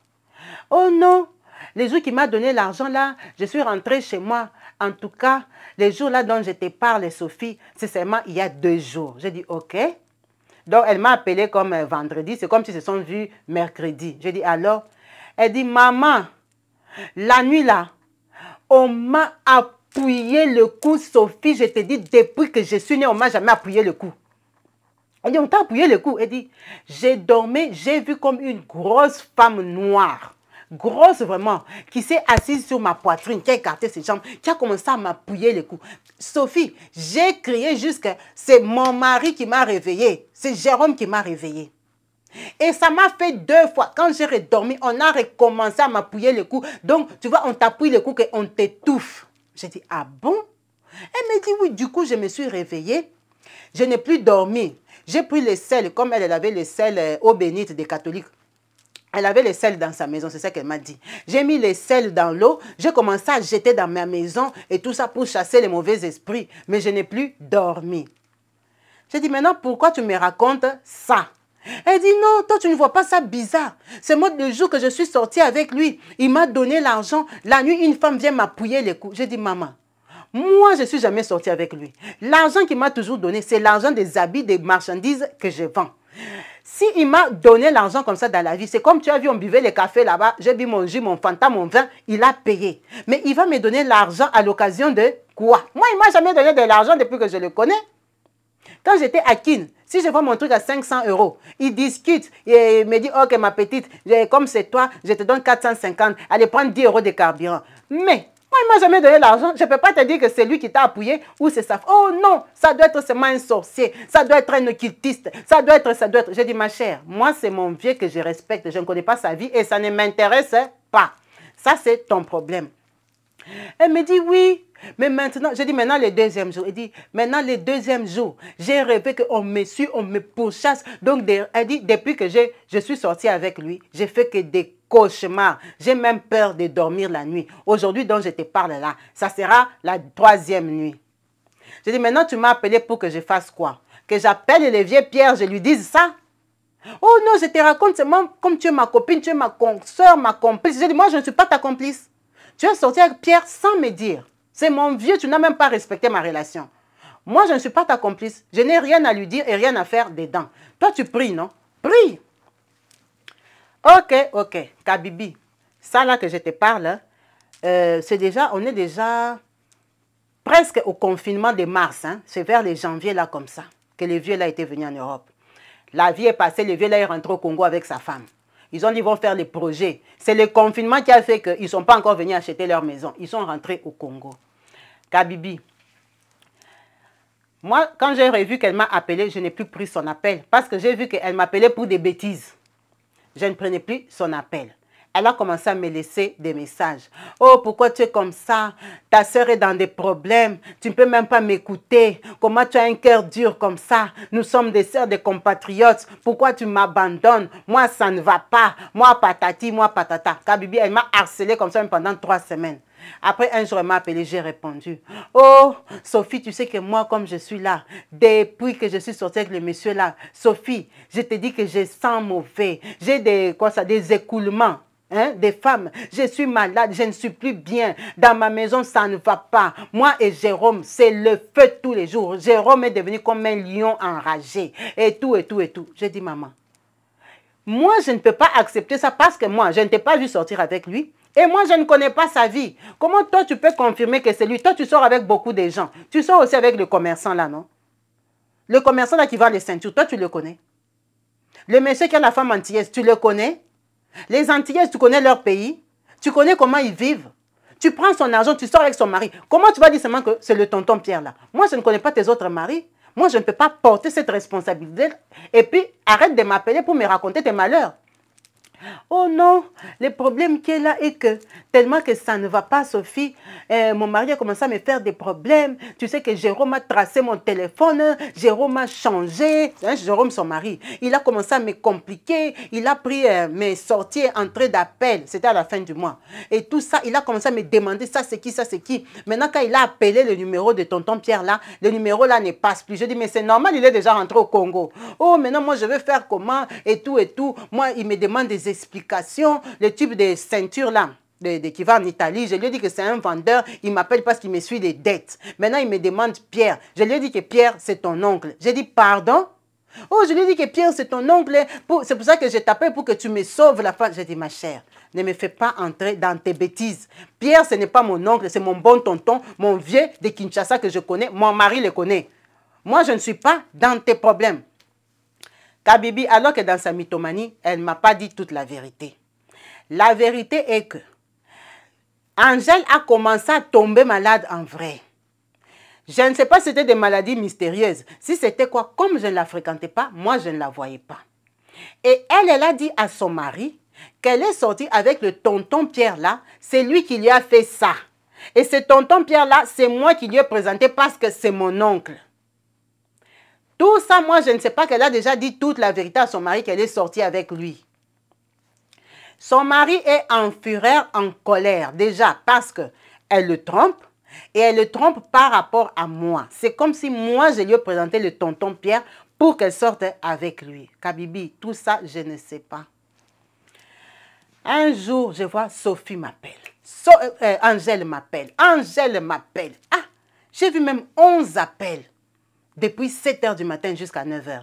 Speaker 1: Oh non, les jours qu'il m'a donné l'argent là, je suis rentrée chez moi. En tout cas, les jours là dont je te parle, Sophie, c'est seulement il y a 2 jours. J'ai dit, ok. Donc, elle m'a appelé comme vendredi. C'est comme si se sont vus mercredi. J'ai dit, alors? Elle dit, maman, la nuit là, on m'a appuyé le cou, Sophie. Je te dis, depuis que je suis née, on ne m'a jamais appuyé le cou. Elle dit, on t'a appuyé le cou. Elle dit, j'ai dormi, j'ai vu comme une grosse femme noire. Grosse vraiment, qui s'est assise sur ma poitrine, qui a écarté ses jambes, qui a commencé à m'appuyer le cou. Sophie, j'ai crié jusqu'à... C'est mon mari qui m'a réveillée. C'est Jérôme qui m'a réveillée. Et ça m'a fait 2 fois. Quand j'ai redormi, on a recommencé à m'appuyer le cou. Donc, tu vois, on t'appuie le cou et on t'étouffe. J'ai dit, ah bon? Elle me dit, oui. Du coup, je me suis réveillée. Je n'ai plus dormi. J'ai pris le sel, comme elle avait le sel eau bénite des catholiques. Elle avait le sel dans sa maison, c'est ça qu'elle m'a dit. J'ai mis le sel dans l'eau, j'ai commencé à jeter dans ma maison et tout ça pour chasser les mauvais esprits. Mais je n'ai plus dormi. J'ai dit, maintenant, pourquoi tu me racontes ça? Elle dit, non, toi, tu ne vois pas ça bizarre. C'est moi, le jour que je suis sortie avec lui, il m'a donné l'argent. La nuit, une femme vient m'appuyer les coups. J'ai dit, maman, moi, je ne suis jamais sortie avec lui. L'argent qu'il m'a toujours donné, c'est l'argent des habits, des marchandises que je vends. S'il m'a donné l'argent comme ça dans la vie, c'est comme tu as vu, on buvait les cafés là-bas, j'ai bu mon jus, mon Fanta, mon vin, il a payé. Mais il va me donner l'argent à l'occasion de quoi? Moi, il ne m'a jamais donné de l'argent depuis que je le connais. Quand j'étais à Kin, si je vends mon truc à 500 €, il discute et il me dit, ok ma petite, comme c'est toi, je te donne 450, allez prendre 10 € de carburant. Mais moi, il ne m'a jamais donné l'argent. Je ne peux pas te dire que c'est lui qui t'a appuyé ou c'est ça. Oh non, ça doit être seulement un sorcier. Ça doit être un occultiste. Ça doit être. J'ai dit, ma chère, moi, c'est mon vieux que je respecte. Je ne connais pas sa vie et ça ne m'intéresse pas. Ça, c'est ton problème. Elle me dit, oui, mais maintenant, je dis, maintenant le 2e jour. Elle dit, maintenant le 2e jour, j'ai rêvé qu'on me suit, on me pourchasse. Donc, elle dit, depuis que je suis sortie avec lui, j'ai fait que des cauchemars. J'ai même peur de dormir la nuit. Aujourd'hui, dont je te parle là, ça sera la 3e nuit. Je dis, maintenant, tu m'as appelé pour que je fasse quoi? Que j'appelle le vieux Pierre, je lui dise ça? Oh non, je te raconte seulement comme tu es ma copine, tu es ma soeur, ma complice. Je dis, moi, je ne suis pas ta complice. Tu es sorti avec Pierre sans me dire. C'est mon vieux, tu n'as même pas respecté ma relation. Moi, je ne suis pas ta complice. Je n'ai rien à lui dire et rien à faire dedans. Toi, tu pries, non? Prie. Ok. Kabibi, ça là que je te parle, c'est déjà, on est déjà presque au confinement de mars. Hein? C'est vers les janvier là comme ça que le vieux là était venu en Europe. La vie est passée, le vieux là est rentré au Congo avec sa femme. Ils ont dit qu'ils vont faire les projets. C'est le confinement qui a fait qu'ils ne sont pas encore venus acheter leur maison. Ils sont rentrés au Congo. Kabibi, moi, quand j'ai revu qu'elle m'a appelé, je n'ai plus pris son appel. Parce que j'ai vu qu'elle m'appelait pour des bêtises. Je ne prenais plus son appel. Elle a commencé à me laisser des messages. Oh, pourquoi tu es comme ça? Ta sœur est dans des problèmes. Tu ne peux même pas m'écouter. Comment tu as un cœur dur comme ça? Nous sommes des sœurs, des compatriotes. Pourquoi tu m'abandonnes? Moi, ça ne va pas. Moi, patati, moi, patata. Kabibi, elle m'a harcelé comme ça pendant 3 semaines. Après, un jour, elle m'a appelé, j'ai répondu. Oh, Sophie, tu sais que moi, comme je suis là, depuis que je suis sortie avec le monsieur là, Sophie, je te dis que je sens mauvais. J'ai des écoulements. Hein, des femmes, je suis malade, je ne suis plus bien. Dans ma maison, ça ne va pas. Moi et Jérôme, c'est le feu tous les jours. Jérôme est devenu comme un lion enragé. Et tout, et tout, et tout. J'ai dit, maman, moi, je ne peux pas accepter ça parce que moi, je ne t'ai pas vu sortir avec lui. Et moi, je ne connais pas sa vie. Comment toi, tu peux confirmer que c'est lui? Toi, tu sors avec beaucoup de gens. Tu sors aussi avec le commerçant là, non? Le commerçant là qui vend les ceintures, toi, tu le connais. Le monsieur qui a la femme antillaise, tu le connais. Les Antillaises, tu connais leur pays. Tu connais comment ils vivent. Tu prends son argent, tu sors avec son mari. Comment tu vas dire seulement que c'est le tonton Pierre là? Moi, je ne connais pas tes autres maris. Moi, je ne peux pas porter cette responsabilité. Et puis, arrête de m'appeler pour me raconter tes malheurs. Oh non, le problème qui est là est que tellement que ça ne va pas, Sophie, mon mari a commencé à me faire des problèmes. Tu sais que Jérôme a tracé mon téléphone, Jérôme a changé, hein, Jérôme son mari, il a commencé à me compliquer, il a pris mes sorties et entrées d'appel, c'était à la fin du mois. Et tout ça, il a commencé à me demander ça c'est qui, ça c'est qui. Maintenant quand il a appelé le numéro de tonton Pierre là, le numéro là ne passe plus. Je dis mais c'est normal, il est déjà rentré au Congo. Oh maintenant moi je vais faire comment et tout et tout. Moi il me demande des explications, le type de ceinture là. Qui va en Italie, je lui ai dit que c'est un vendeur, il m'appelle parce qu'il me suit des dettes. Maintenant, il me demande Pierre. Je lui ai dit que Pierre, c'est ton oncle. J'ai dit, pardon? Oh, je lui ai dit que Pierre, c'est ton oncle. C'est pour ça que je t'appelle pour que tu me sauves la face. J'ai dit, ma chère, ne me fais pas entrer dans tes bêtises. Pierre, ce n'est pas mon oncle, c'est mon bon tonton, mon vieux de Kinshasa que je connais. Mon mari le connaît. Moi, je ne suis pas dans tes problèmes. Kabibi, alors que dans sa mythomanie, elle ne m'a pas dit toute la vérité. La vérité est que Angèle a commencé à tomber malade en vrai. Je ne sais pas si c'était des maladies mystérieuses. Si c'était quoi, comme je ne la fréquentais pas, moi je ne la voyais pas. Et elle a dit à son mari qu'elle est sortie avec le tonton Pierre là, c'est lui qui lui a fait ça. Et ce tonton Pierre là, c'est moi qui lui ai présenté parce que c'est mon oncle. Tout ça, moi je ne sais pas qu'elle a déjà dit toute la vérité à son mari qu'elle est sortie avec lui. Son mari est en fureur, en colère, déjà parce qu'elle le trompe et elle le trompe par rapport à moi. C'est comme si moi, je lui ai présenté le tonton Pierre pour qu'elle sorte avec lui. Kabibi, tout ça, je ne sais pas. Un jour, je vois Sophie m'appelle. Angèle m'appelle. Angèle m'appelle. Ah, j'ai vu même 11 appels depuis 7 h du matin jusqu'à 9 h.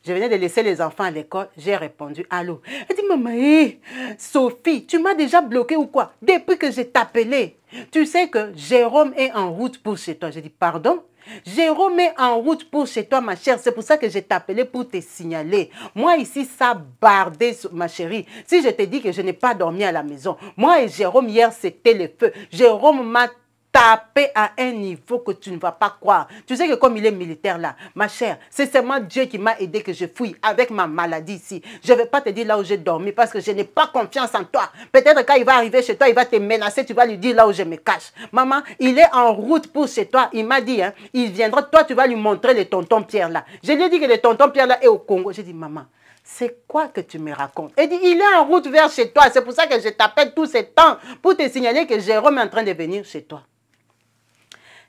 Speaker 1: Je venais de laisser les enfants à l'école, j'ai répondu « Allô ». Elle dit « Maman, Sophie, tu m'as déjà bloqué ou quoi? Depuis que je t'ai appelé, tu sais que Jérôme est en route pour chez toi. » J'ai dit « Pardon ?» Jérôme est en route pour chez toi, ma chère. C'est pour ça que je t'ai appelé pour te signaler. Moi, ici, ça bardait, ma chérie. Si je te dis que je n'ai pas dormi à la maison, moi et Jérôme, hier, c'était le feu. Jérôme m'a tapé à un niveau que tu ne vas pas croire. Tu sais que comme il est militaire là, ma chère, c'est seulement Dieu qui m'a aidé que je fouille avec ma maladie ici. Je ne vais pas te dire là où j'ai dormi parce que je n'ai pas confiance en toi. Peut-être quand il va arriver chez toi, il va te menacer, tu vas lui dire là où je me cache. Maman, il est en route pour chez toi. Il m'a dit, hein, il viendra, toi tu vas lui montrer le tonton Pierre là. Je lui ai dit que le tonton Pierre là est au Congo. J'ai dit, maman, c'est quoi que tu me racontes? Elle dit, il est en route vers chez toi. C'est pour ça que je t'appelle tout ce temps pour te signaler que Jérôme est en train de venir chez toi.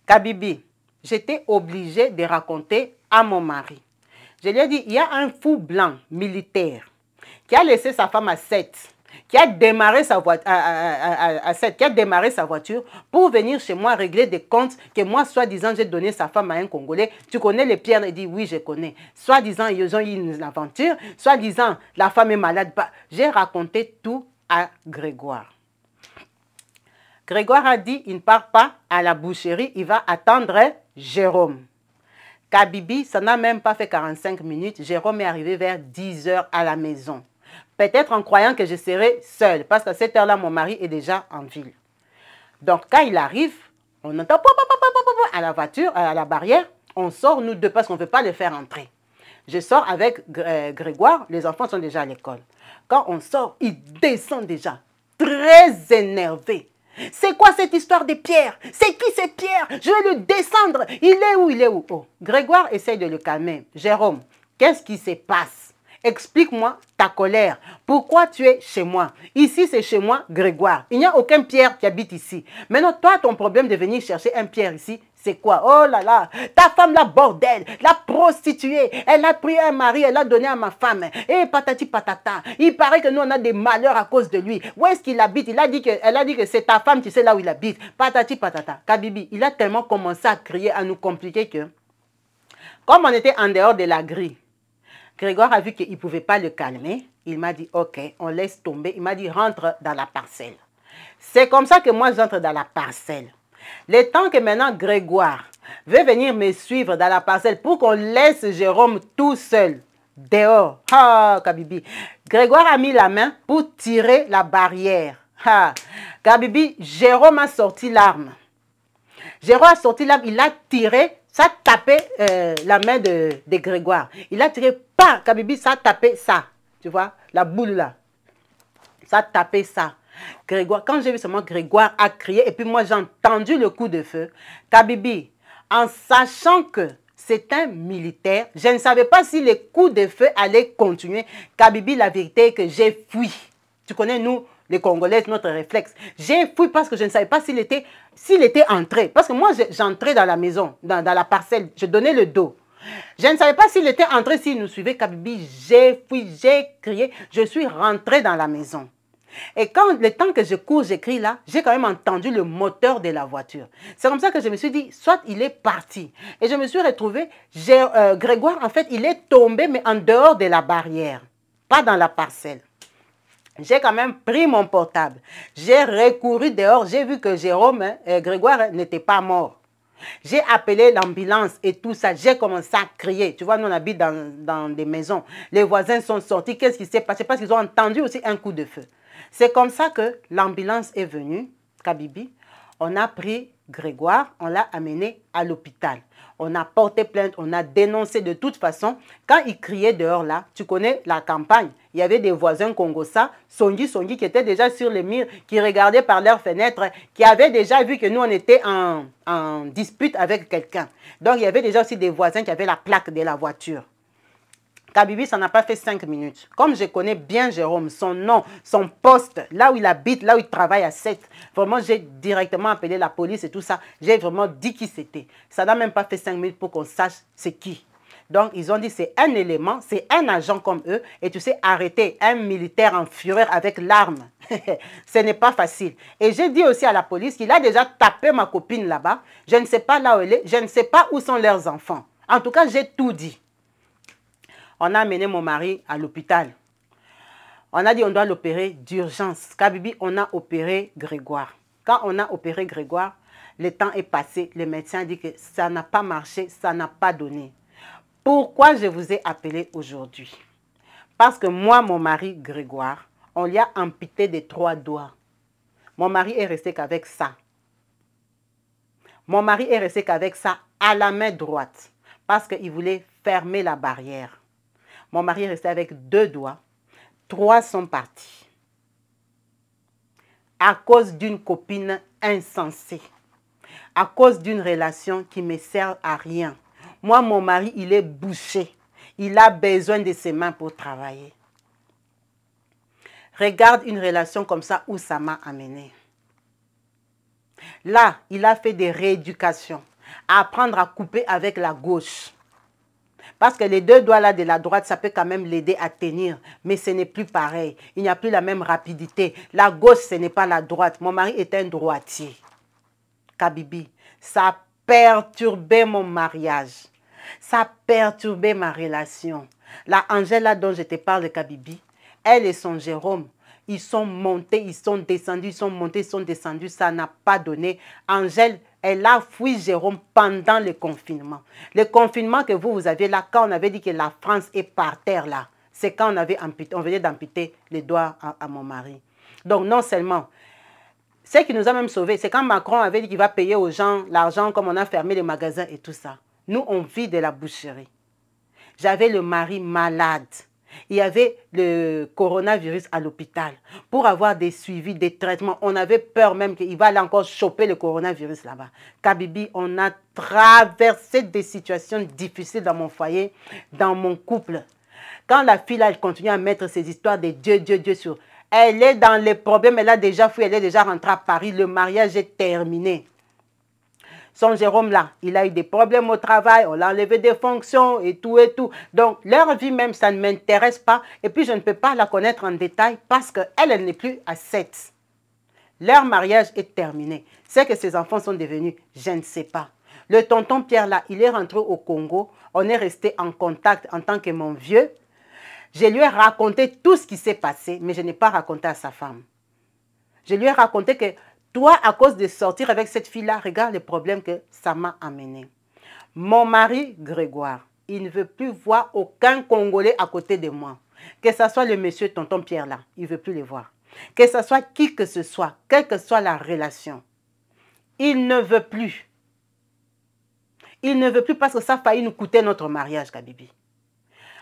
Speaker 1: Kabibi, j'étais obligée de raconter à mon mari. Je lui ai dit, il y a un fou blanc militaire qui a laissé sa femme à 7, qui a démarré sa voiture à 7, qui a démarré sa voiture pour venir chez moi régler des comptes que moi, soi-disant, j'ai donné sa femme à un Congolais. Tu connais les Pierre? Il dit, oui, je connais. Soi-disant, ils ont eu une aventure. Soi-disant, la femme est malade. J'ai raconté tout à Grégoire. Grégoire a dit, il ne part pas à la boucherie, il va attendre Jérôme. Kabibi, ça n'a même pas fait 45 minutes. Jérôme est arrivé vers 10 h à la maison. Peut-être en croyant que je serai seule, parce qu'à cette heure-là, mon mari est déjà en ville. Donc, quand il arrive, on entend à la voiture, à la barrière, on sort nous deux parce qu'on ne veut pas le faire entrer. Je sors avec Grégoire, les enfants sont déjà à l'école. Quand on sort, il descend déjà, très énervé. C'est quoi cette histoire de Pierre? C'est qui c'est Pierre? Je vais le descendre. Il est où? Il est où? Oh. Grégoire essaye de le calmer. Jérôme, qu'est-ce qui se passe? Explique-moi ta colère. Pourquoi tu es chez moi? Ici, c'est chez moi, Grégoire. Il n'y a aucun Pierre qui habite ici. Maintenant, toi, ton problème de venir chercher un Pierre ici, c'est quoi? Oh là là, ta femme, la bordel, la prostituée, elle a pris un mari, elle a donné à ma femme. Et patati patata, il paraît que nous, on a des malheurs à cause de lui. Où est-ce qu'il habite? Elle a dit que c'est ta femme, tu sais là où il habite. Patati patata. Kabibi, il a tellement commencé à crier, à nous compliquer que, comme on était en dehors de la grille, Grégoire a vu qu'il ne pouvait pas le calmer. Il m'a dit, ok, on laisse tomber. Il m'a dit, rentre dans la parcelle. C'est comme ça que moi, j'entre dans la parcelle. Le temps que maintenant Grégoire veut venir me suivre dans la parcelle pour qu'on laisse Jérôme tout seul, dehors. Ah, Kabibi. Grégoire a mis la main pour tirer la barrière. Ah, Kabibi, Jérôme a sorti l'arme. Jérôme a sorti l'arme, il a tiré, ça a tapé la main de Grégoire. Il a tiré, pas, Kabibi, ça a tapé ça. Tu vois, la boule là. Ça a tapé ça. Grégoire, quand j'ai vu seulement Grégoire a crié et puis moi j'ai entendu le coup de feu. Kabibi, en sachant que c'est un militaire, je ne savais pas si les coups de feu allaient continuer. Kabibi, la vérité est que j'ai fui. Tu connais, nous, les Congolais, notre réflexe. J'ai fui parce que je ne savais pas s'il était entré. Parce que moi, j'entrais dans la maison, dans la parcelle, je donnais le dos. Je ne savais pas s'il était entré, s'il nous suivait. Kabibi, j'ai fui, j'ai crié, je suis rentré dans la maison. Et quand le temps que je cours, j'écris là, j'ai quand même entendu le moteur de la voiture. C'est comme ça que je me suis dit, soit il est parti. Et je me suis retrouvée, Grégoire, en fait, il est tombé, mais en dehors de la barrière, pas dans la parcelle. J'ai quand même pris mon portable. J'ai recouru dehors, j'ai vu que Grégoire n'était pas mort. J'ai appelé l'ambulance et tout ça. J'ai commencé à crier. Tu vois, nous on habite dans des maisons. Les voisins sont sortis. Qu'est-ce qui s'est passé? Parce qu'ils ont entendu aussi un coup de feu. C'est comme ça que l'ambulance est venue, Kabibi. On a pris Grégoire, on l'a amené à l'hôpital. On a porté plainte, on a dénoncé de toute façon. Quand il criait dehors là, tu connais la campagne, il y avait des voisins congossas, Songi, qui étaient déjà sur les murs, qui regardaient par leurs fenêtres, qui avaient déjà vu que nous on était en dispute avec quelqu'un. Donc il y avait déjà aussi des voisins qui avaient la plaque de la voiture. Kabibi, ça n'a pas fait 5 minutes. Comme je connais bien Jérôme, son nom, son poste, là où il habite, là où il travaille à 7, vraiment, j'ai directement appelé la police et tout ça. J'ai vraiment dit qui c'était. Ça n'a même pas fait 5 minutes pour qu'on sache c'est qui. Donc, ils ont dit c'est un élément, c'est un agent comme eux. Et tu sais, arrêter un militaire en fureur avec l'arme, ce n'est pas facile. Et j'ai dit aussi à la police qu'il a déjà tapé ma copine là-bas. Je ne sais pas là où elle est, je ne sais pas où sont leurs enfants. En tout cas, j'ai tout dit. On a amené mon mari à l'hôpital. On a dit on doit l'opérer d'urgence. Kabibi, on a opéré Grégoire. Quand on a opéré Grégoire, le temps est passé. Le médecin a dit que ça n'a pas marché, ça n'a pas donné. Pourquoi je vous ai appelé aujourd'hui? Parce que moi, mon mari Grégoire, on lui a amputé des 3 doigts. Mon mari est resté qu'avec ça. Mon mari est resté qu'avec ça à la main droite. Parce qu'il voulait fermer la barrière. Mon mari est resté avec 2 doigts. 3 sont partis. À cause d'une copine insensée. À cause d'une relation qui ne me sert à rien. Moi, mon mari, il est bouché. Il a besoin de ses mains pour travailler. Regarde une relation comme ça où ça m'a amené. Là, il a fait des rééducations. Apprendre à couper avec la gauche. Parce que les 2 doigts là de la droite, ça peut quand même l'aider à tenir. Mais ce n'est plus pareil. Il n'y a plus la même rapidité. La gauche, ce n'est pas la droite. Mon mari est un droitier. Kabibi, ça a perturbé mon mariage. Ça a perturbé ma relation. La Angela dont je te parle de Kabibi, elle et son Jérôme, ils sont montés, ils sont descendus, ils sont montés, ils sont descendus. Ça n'a pas donné. Angèle, elle a fui Jérôme pendant le confinement. Le confinement que vous aviez là, quand on avait dit que la France est par terre là, c'est quand on venait d'amputer les doigts à mon mari. Donc non seulement, ce qui nous a même sauvés, c'est quand Macron avait dit qu'il va payer aux gens l'argent comme on a fermé les magasins et tout ça. Nous, on vit de la boucherie. J'avais le mari malade. Il y avait le coronavirus à l'hôpital. Pour avoir des suivis, des traitements, on avait peur même qu'il va aller encore choper le coronavirus là-bas. Kabibi, on a traversé des situations difficiles dans mon foyer, dans mon couple. Quand la fille, là, elle continue à mettre ses histoires de Dieu, Dieu, Dieu sur... Elle est dans les problèmes, elle a déjà fui, elle est déjà rentrée à Paris. Le mariage est terminé. Son Jérôme là, il a eu des problèmes au travail, on l'a enlevé des fonctions et tout et tout. Donc, leur vie même, ça ne m'intéresse pas. Et puis, je ne peux pas la connaître en détail parce qu'elle, elle n'est plus à 7. Leur mariage est terminé. C'est que ses enfants sont devenus, je ne sais pas. Le tonton Pierre là, il est rentré au Congo. On est resté en contact en tant que mon vieux. Je lui ai raconté tout ce qui s'est passé, mais je n'ai pas raconté à sa femme. Je lui ai raconté que toi, à cause de sortir avec cette fille-là, regarde les problèmes que ça m'a amené. Mon mari, Grégoire, il ne veut plus voir aucun Congolais à côté de moi. Que ce soit le monsieur tonton Pierre là, il ne veut plus les voir. Que ce soit qui que ce soit, quelle que soit la relation. Il ne veut plus. Il ne veut plus parce que ça a failli nous coûter notre mariage, Kabibi.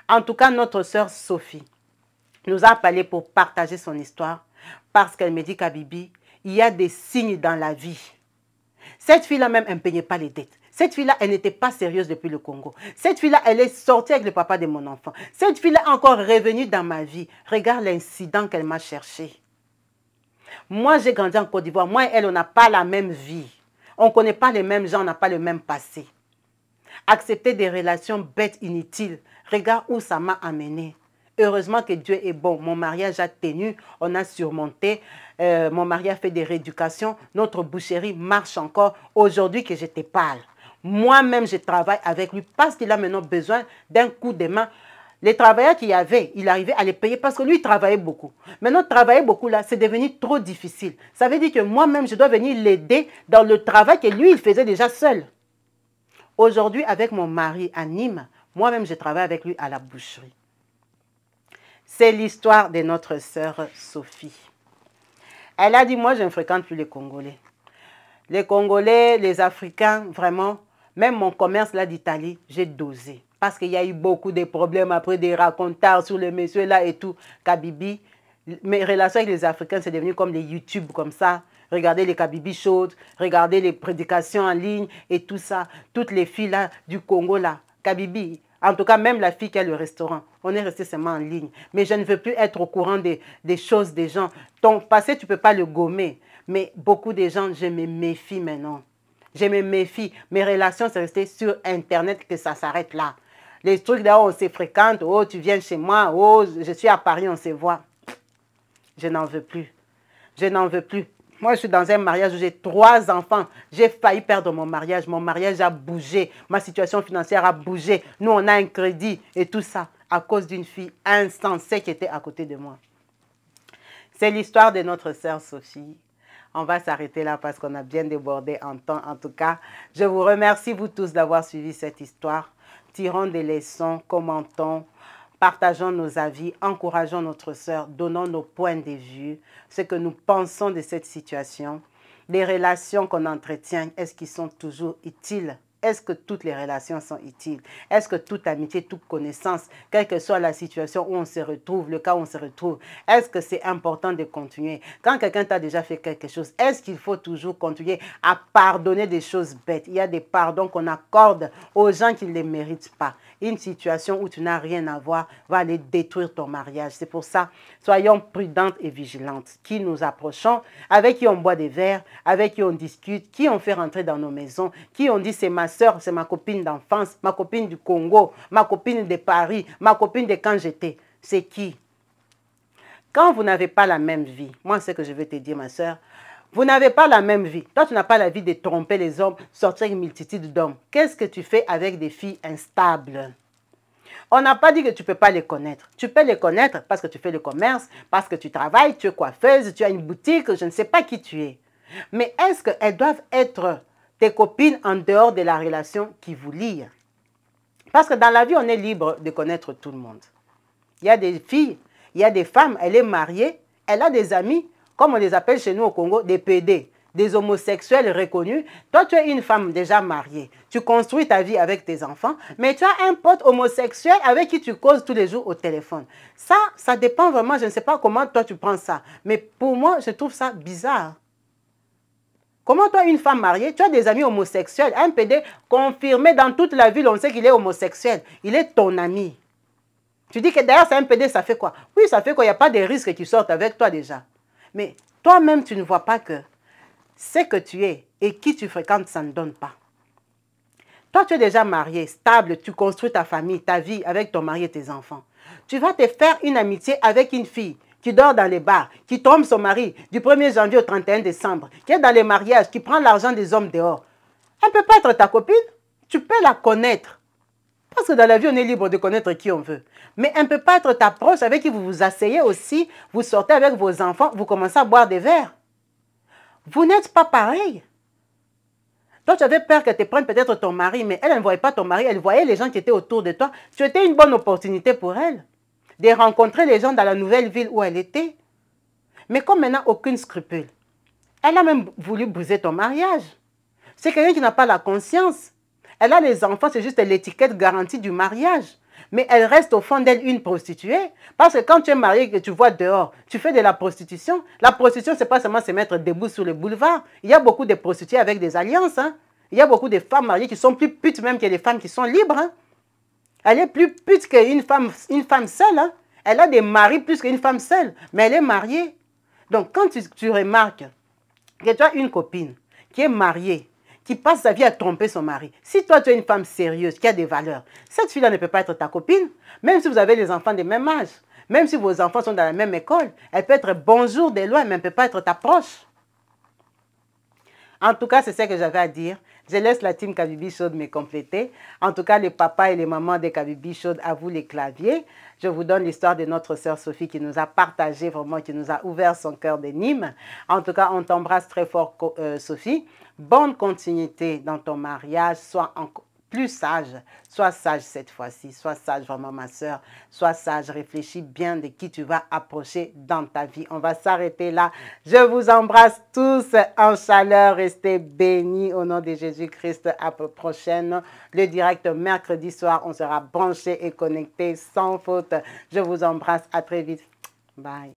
Speaker 1: En tout cas, notre sœur Sophie nous a appelé pour partager son histoire parce qu'elle me dit, Kabibi, il y a des signes dans la vie. Cette fille-là même, elle ne payait pas les dettes. Cette fille-là, elle n'était pas sérieuse depuis le Congo. Cette fille-là, elle est sortie avec le papa de mon enfant. Cette fille-là est encore revenue dans ma vie. Regarde l'incident qu'elle m'a cherché. Moi, j'ai grandi en Côte d'Ivoire. Moi et elle, on n'a pas la même vie. On ne connaît pas les mêmes gens, on n'a pas le même passé. Accepter des relations bêtes, inutiles. Regarde où ça m'a amené. Heureusement que Dieu est bon. Mon mariage a tenu, on a surmonté. Mon mari a fait des rééducations. Notre boucherie marche encore. Aujourd'hui que je te parle, moi-même, je travaille avec lui parce qu'il a maintenant besoin d'un coup de main. Les travailleurs qu'il y avait, il arrivait à les payer parce que lui, il travaillait beaucoup. Maintenant, travailler beaucoup là, c'est devenu trop difficile. Ça veut dire que moi-même, je dois venir l'aider dans le travail que lui, il faisait déjà seul. Aujourd'hui, avec mon mari à Nîmes, moi-même, je travaille avec lui à la boucherie. C'est l'histoire de notre sœur Sophie. Elle a dit, moi, je ne fréquente plus les Congolais. Les Congolais, les Africains, vraiment, même mon commerce là d'Italie, j'ai dosé. Parce qu'il y a eu beaucoup de problèmes après, des racontards sur le monsieur là et tout. Kabibi, mes relations avec les Africains, c'est devenu comme les YouTube comme ça. Regardez les Kabibi chaudes, regardez les prédications en ligne et tout ça. Toutes les filles là du Congo là, Kabibi. En tout cas, même la fille qui a le restaurant, on est resté seulement en ligne. Mais je ne veux plus être au courant des choses des gens. Ton passé, tu ne peux pas le gommer. Mais beaucoup de gens, je me méfie maintenant. Je me méfie. Mes relations, c'est resté sur Internet que ça s'arrête là. Les trucs là, on se fréquente. Oh, tu viens chez moi. Oh, je suis à Paris, on se voit. Je n'en veux plus. Je n'en veux plus. Moi, je suis dans un mariage où j'ai 3 enfants. J'ai failli perdre mon mariage. Mon mariage a bougé. Ma situation financière a bougé. Nous, on a un crédit et tout ça à cause d'une fille insensée qui était à côté de moi. C'est l'histoire de notre sœur Sophie. On va s'arrêter là parce qu'on a bien débordé en temps. En tout cas, je vous remercie, vous tous, d'avoir suivi cette histoire. Tirons des leçons, commentons, partageons nos avis, encourageons notre sœur, donnons nos points de vue, ce que nous pensons de cette situation. Les relations qu'on entretient, est-ce qu'ils sont toujours utiles? Est-ce que toutes les relations sont utiles? Est-ce que toute amitié, toute connaissance, quelle que soit la situation où on se retrouve, le cas où on se retrouve, est-ce que c'est important de continuer? Quand quelqu'un t'a déjà fait quelque chose, est-ce qu'il faut toujours continuer à pardonner des choses bêtes? Il y a des pardons qu'on accorde aux gens qui ne les méritent pas. Une situation où tu n'as rien à voir va aller détruire ton mariage. C'est pour ça, soyons prudentes et vigilantes. Qui nous approchons, avec qui on boit des verres, avec qui on discute, qui on fait rentrer dans nos maisons, qui on dit c'est ma soeur, c'est ma copine d'enfance, ma copine du Congo, ma copine de Paris, ma copine de quand j'étais. C'est qui? Quand vous n'avez pas la même vie, moi c'est ce que je vais te dire ma soeur, vous n'avez pas la même vie. Toi, tu n'as pas la vie de tromper les hommes, sortir une multitude d'hommes. Qu'est-ce que tu fais avec des filles instables? On n'a pas dit que tu ne peux pas les connaître. Tu peux les connaître parce que tu fais le commerce, parce que tu travailles, tu es coiffeuse, tu as une boutique, je ne sais pas qui tu es. Mais est-ce qu'elles doivent être tes copines en dehors de la relation qui vous lie? Parce que dans la vie, on est libre de connaître tout le monde. Il y a des filles, il y a des femmes, elle est mariée, elle a des amis, comme on les appelle chez nous au Congo, des PD, des homosexuels reconnus. Toi, tu es une femme déjà mariée. Tu construis ta vie avec tes enfants, mais tu as un pote homosexuel avec qui tu causes tous les jours au téléphone. Ça dépend vraiment. Je ne sais pas comment toi tu prends ça. Mais pour moi, je trouve ça bizarre. Comment toi, une femme mariée, tu as des amis homosexuels, un PD confirmé dans toute la ville, on sait qu'il est homosexuel. Il est ton ami. Tu dis que d'ailleurs, c'est un PD, ça fait quoi? Oui, ça fait quoi? Il n'y a pas de risques qui sortent avec toi déjà. Mais toi-même, tu ne vois pas que ce que tu es et qui tu fréquentes, ça ne donne pas. Toi, tu es déjà marié, stable, tu construis ta famille, ta vie avec ton mari et tes enfants. Tu vas te faire une amitié avec une fille qui dort dans les bars, qui trompe son mari du 1er janvier au 31 décembre, qui est dans les mariages, qui prend l'argent des hommes dehors. Elle ne peut pas être ta copine, tu peux la connaître. Parce que dans la vie, on est libre de connaître qui on veut. Mais elle ne peut pas être ta proche avec qui vous vous asseyez aussi, vous sortez avec vos enfants, vous commencez à boire des verres. Vous n'êtes pas pareil. Toi, tu avais peur qu'elle te prenne peut-être ton mari, mais elle ne voyait pas ton mari, elle voyait les gens qui étaient autour de toi. Tu étais une bonne opportunité pour elle de rencontrer les gens dans la nouvelle ville où elle était. Mais comme elle n'a aucune scrupule, elle a même voulu briser ton mariage. C'est quelqu'un qui n'a pas la conscience. Elle a les enfants, c'est juste l'étiquette garantie du mariage. Mais elle reste au fond d'elle une prostituée. Parce que quand tu es marié et que tu vois dehors, tu fais de la prostitution. La prostitution, ce n'est pas seulement se mettre debout sur le boulevard. Il y a beaucoup de prostituées avec des alliances. Hein. Il y a beaucoup de femmes mariées qui sont plus putes même que les femmes qui sont libres. Hein. Elle est plus pute qu'une femme seule. Hein. Elle a des maris plus qu'une femme seule. Mais elle est mariée. Donc quand tu remarques que tu as une copine qui est mariée, qui passe sa vie à tromper son mari. Si toi, tu es une femme sérieuse, qui a des valeurs, cette fille-là ne peut pas être ta copine, même si vous avez des enfants de même âge, même si vos enfants sont dans la même école, elle peut être bonjour de loin, mais elle ne peut pas être ta proche. En tout cas, c'est ce que j'avais à dire. Je laisse la team Kabibi Chaude me compléter. En tout cas, les papas et les mamans de Kabibi Chaude, à vous les claviers. Je vous donne l'histoire de notre sœur Sophie qui nous a partagé vraiment, qui nous a ouvert son cœur de Nîmes. En tout cas, on t'embrasse très fort, Sophie. Bonne continuité dans ton mariage. Sois plus sage. Sois sage cette fois-ci. Sois sage vraiment, ma sœur. Sois sage. Réfléchis bien de qui tu vas approcher dans ta vie. On va s'arrêter là. Je vous embrasse tous en chaleur. Restez bénis au nom de Jésus-Christ. À la prochaine. Le direct mercredi soir, on sera branchés et connectés sans faute. Je vous embrasse. À très vite. Bye.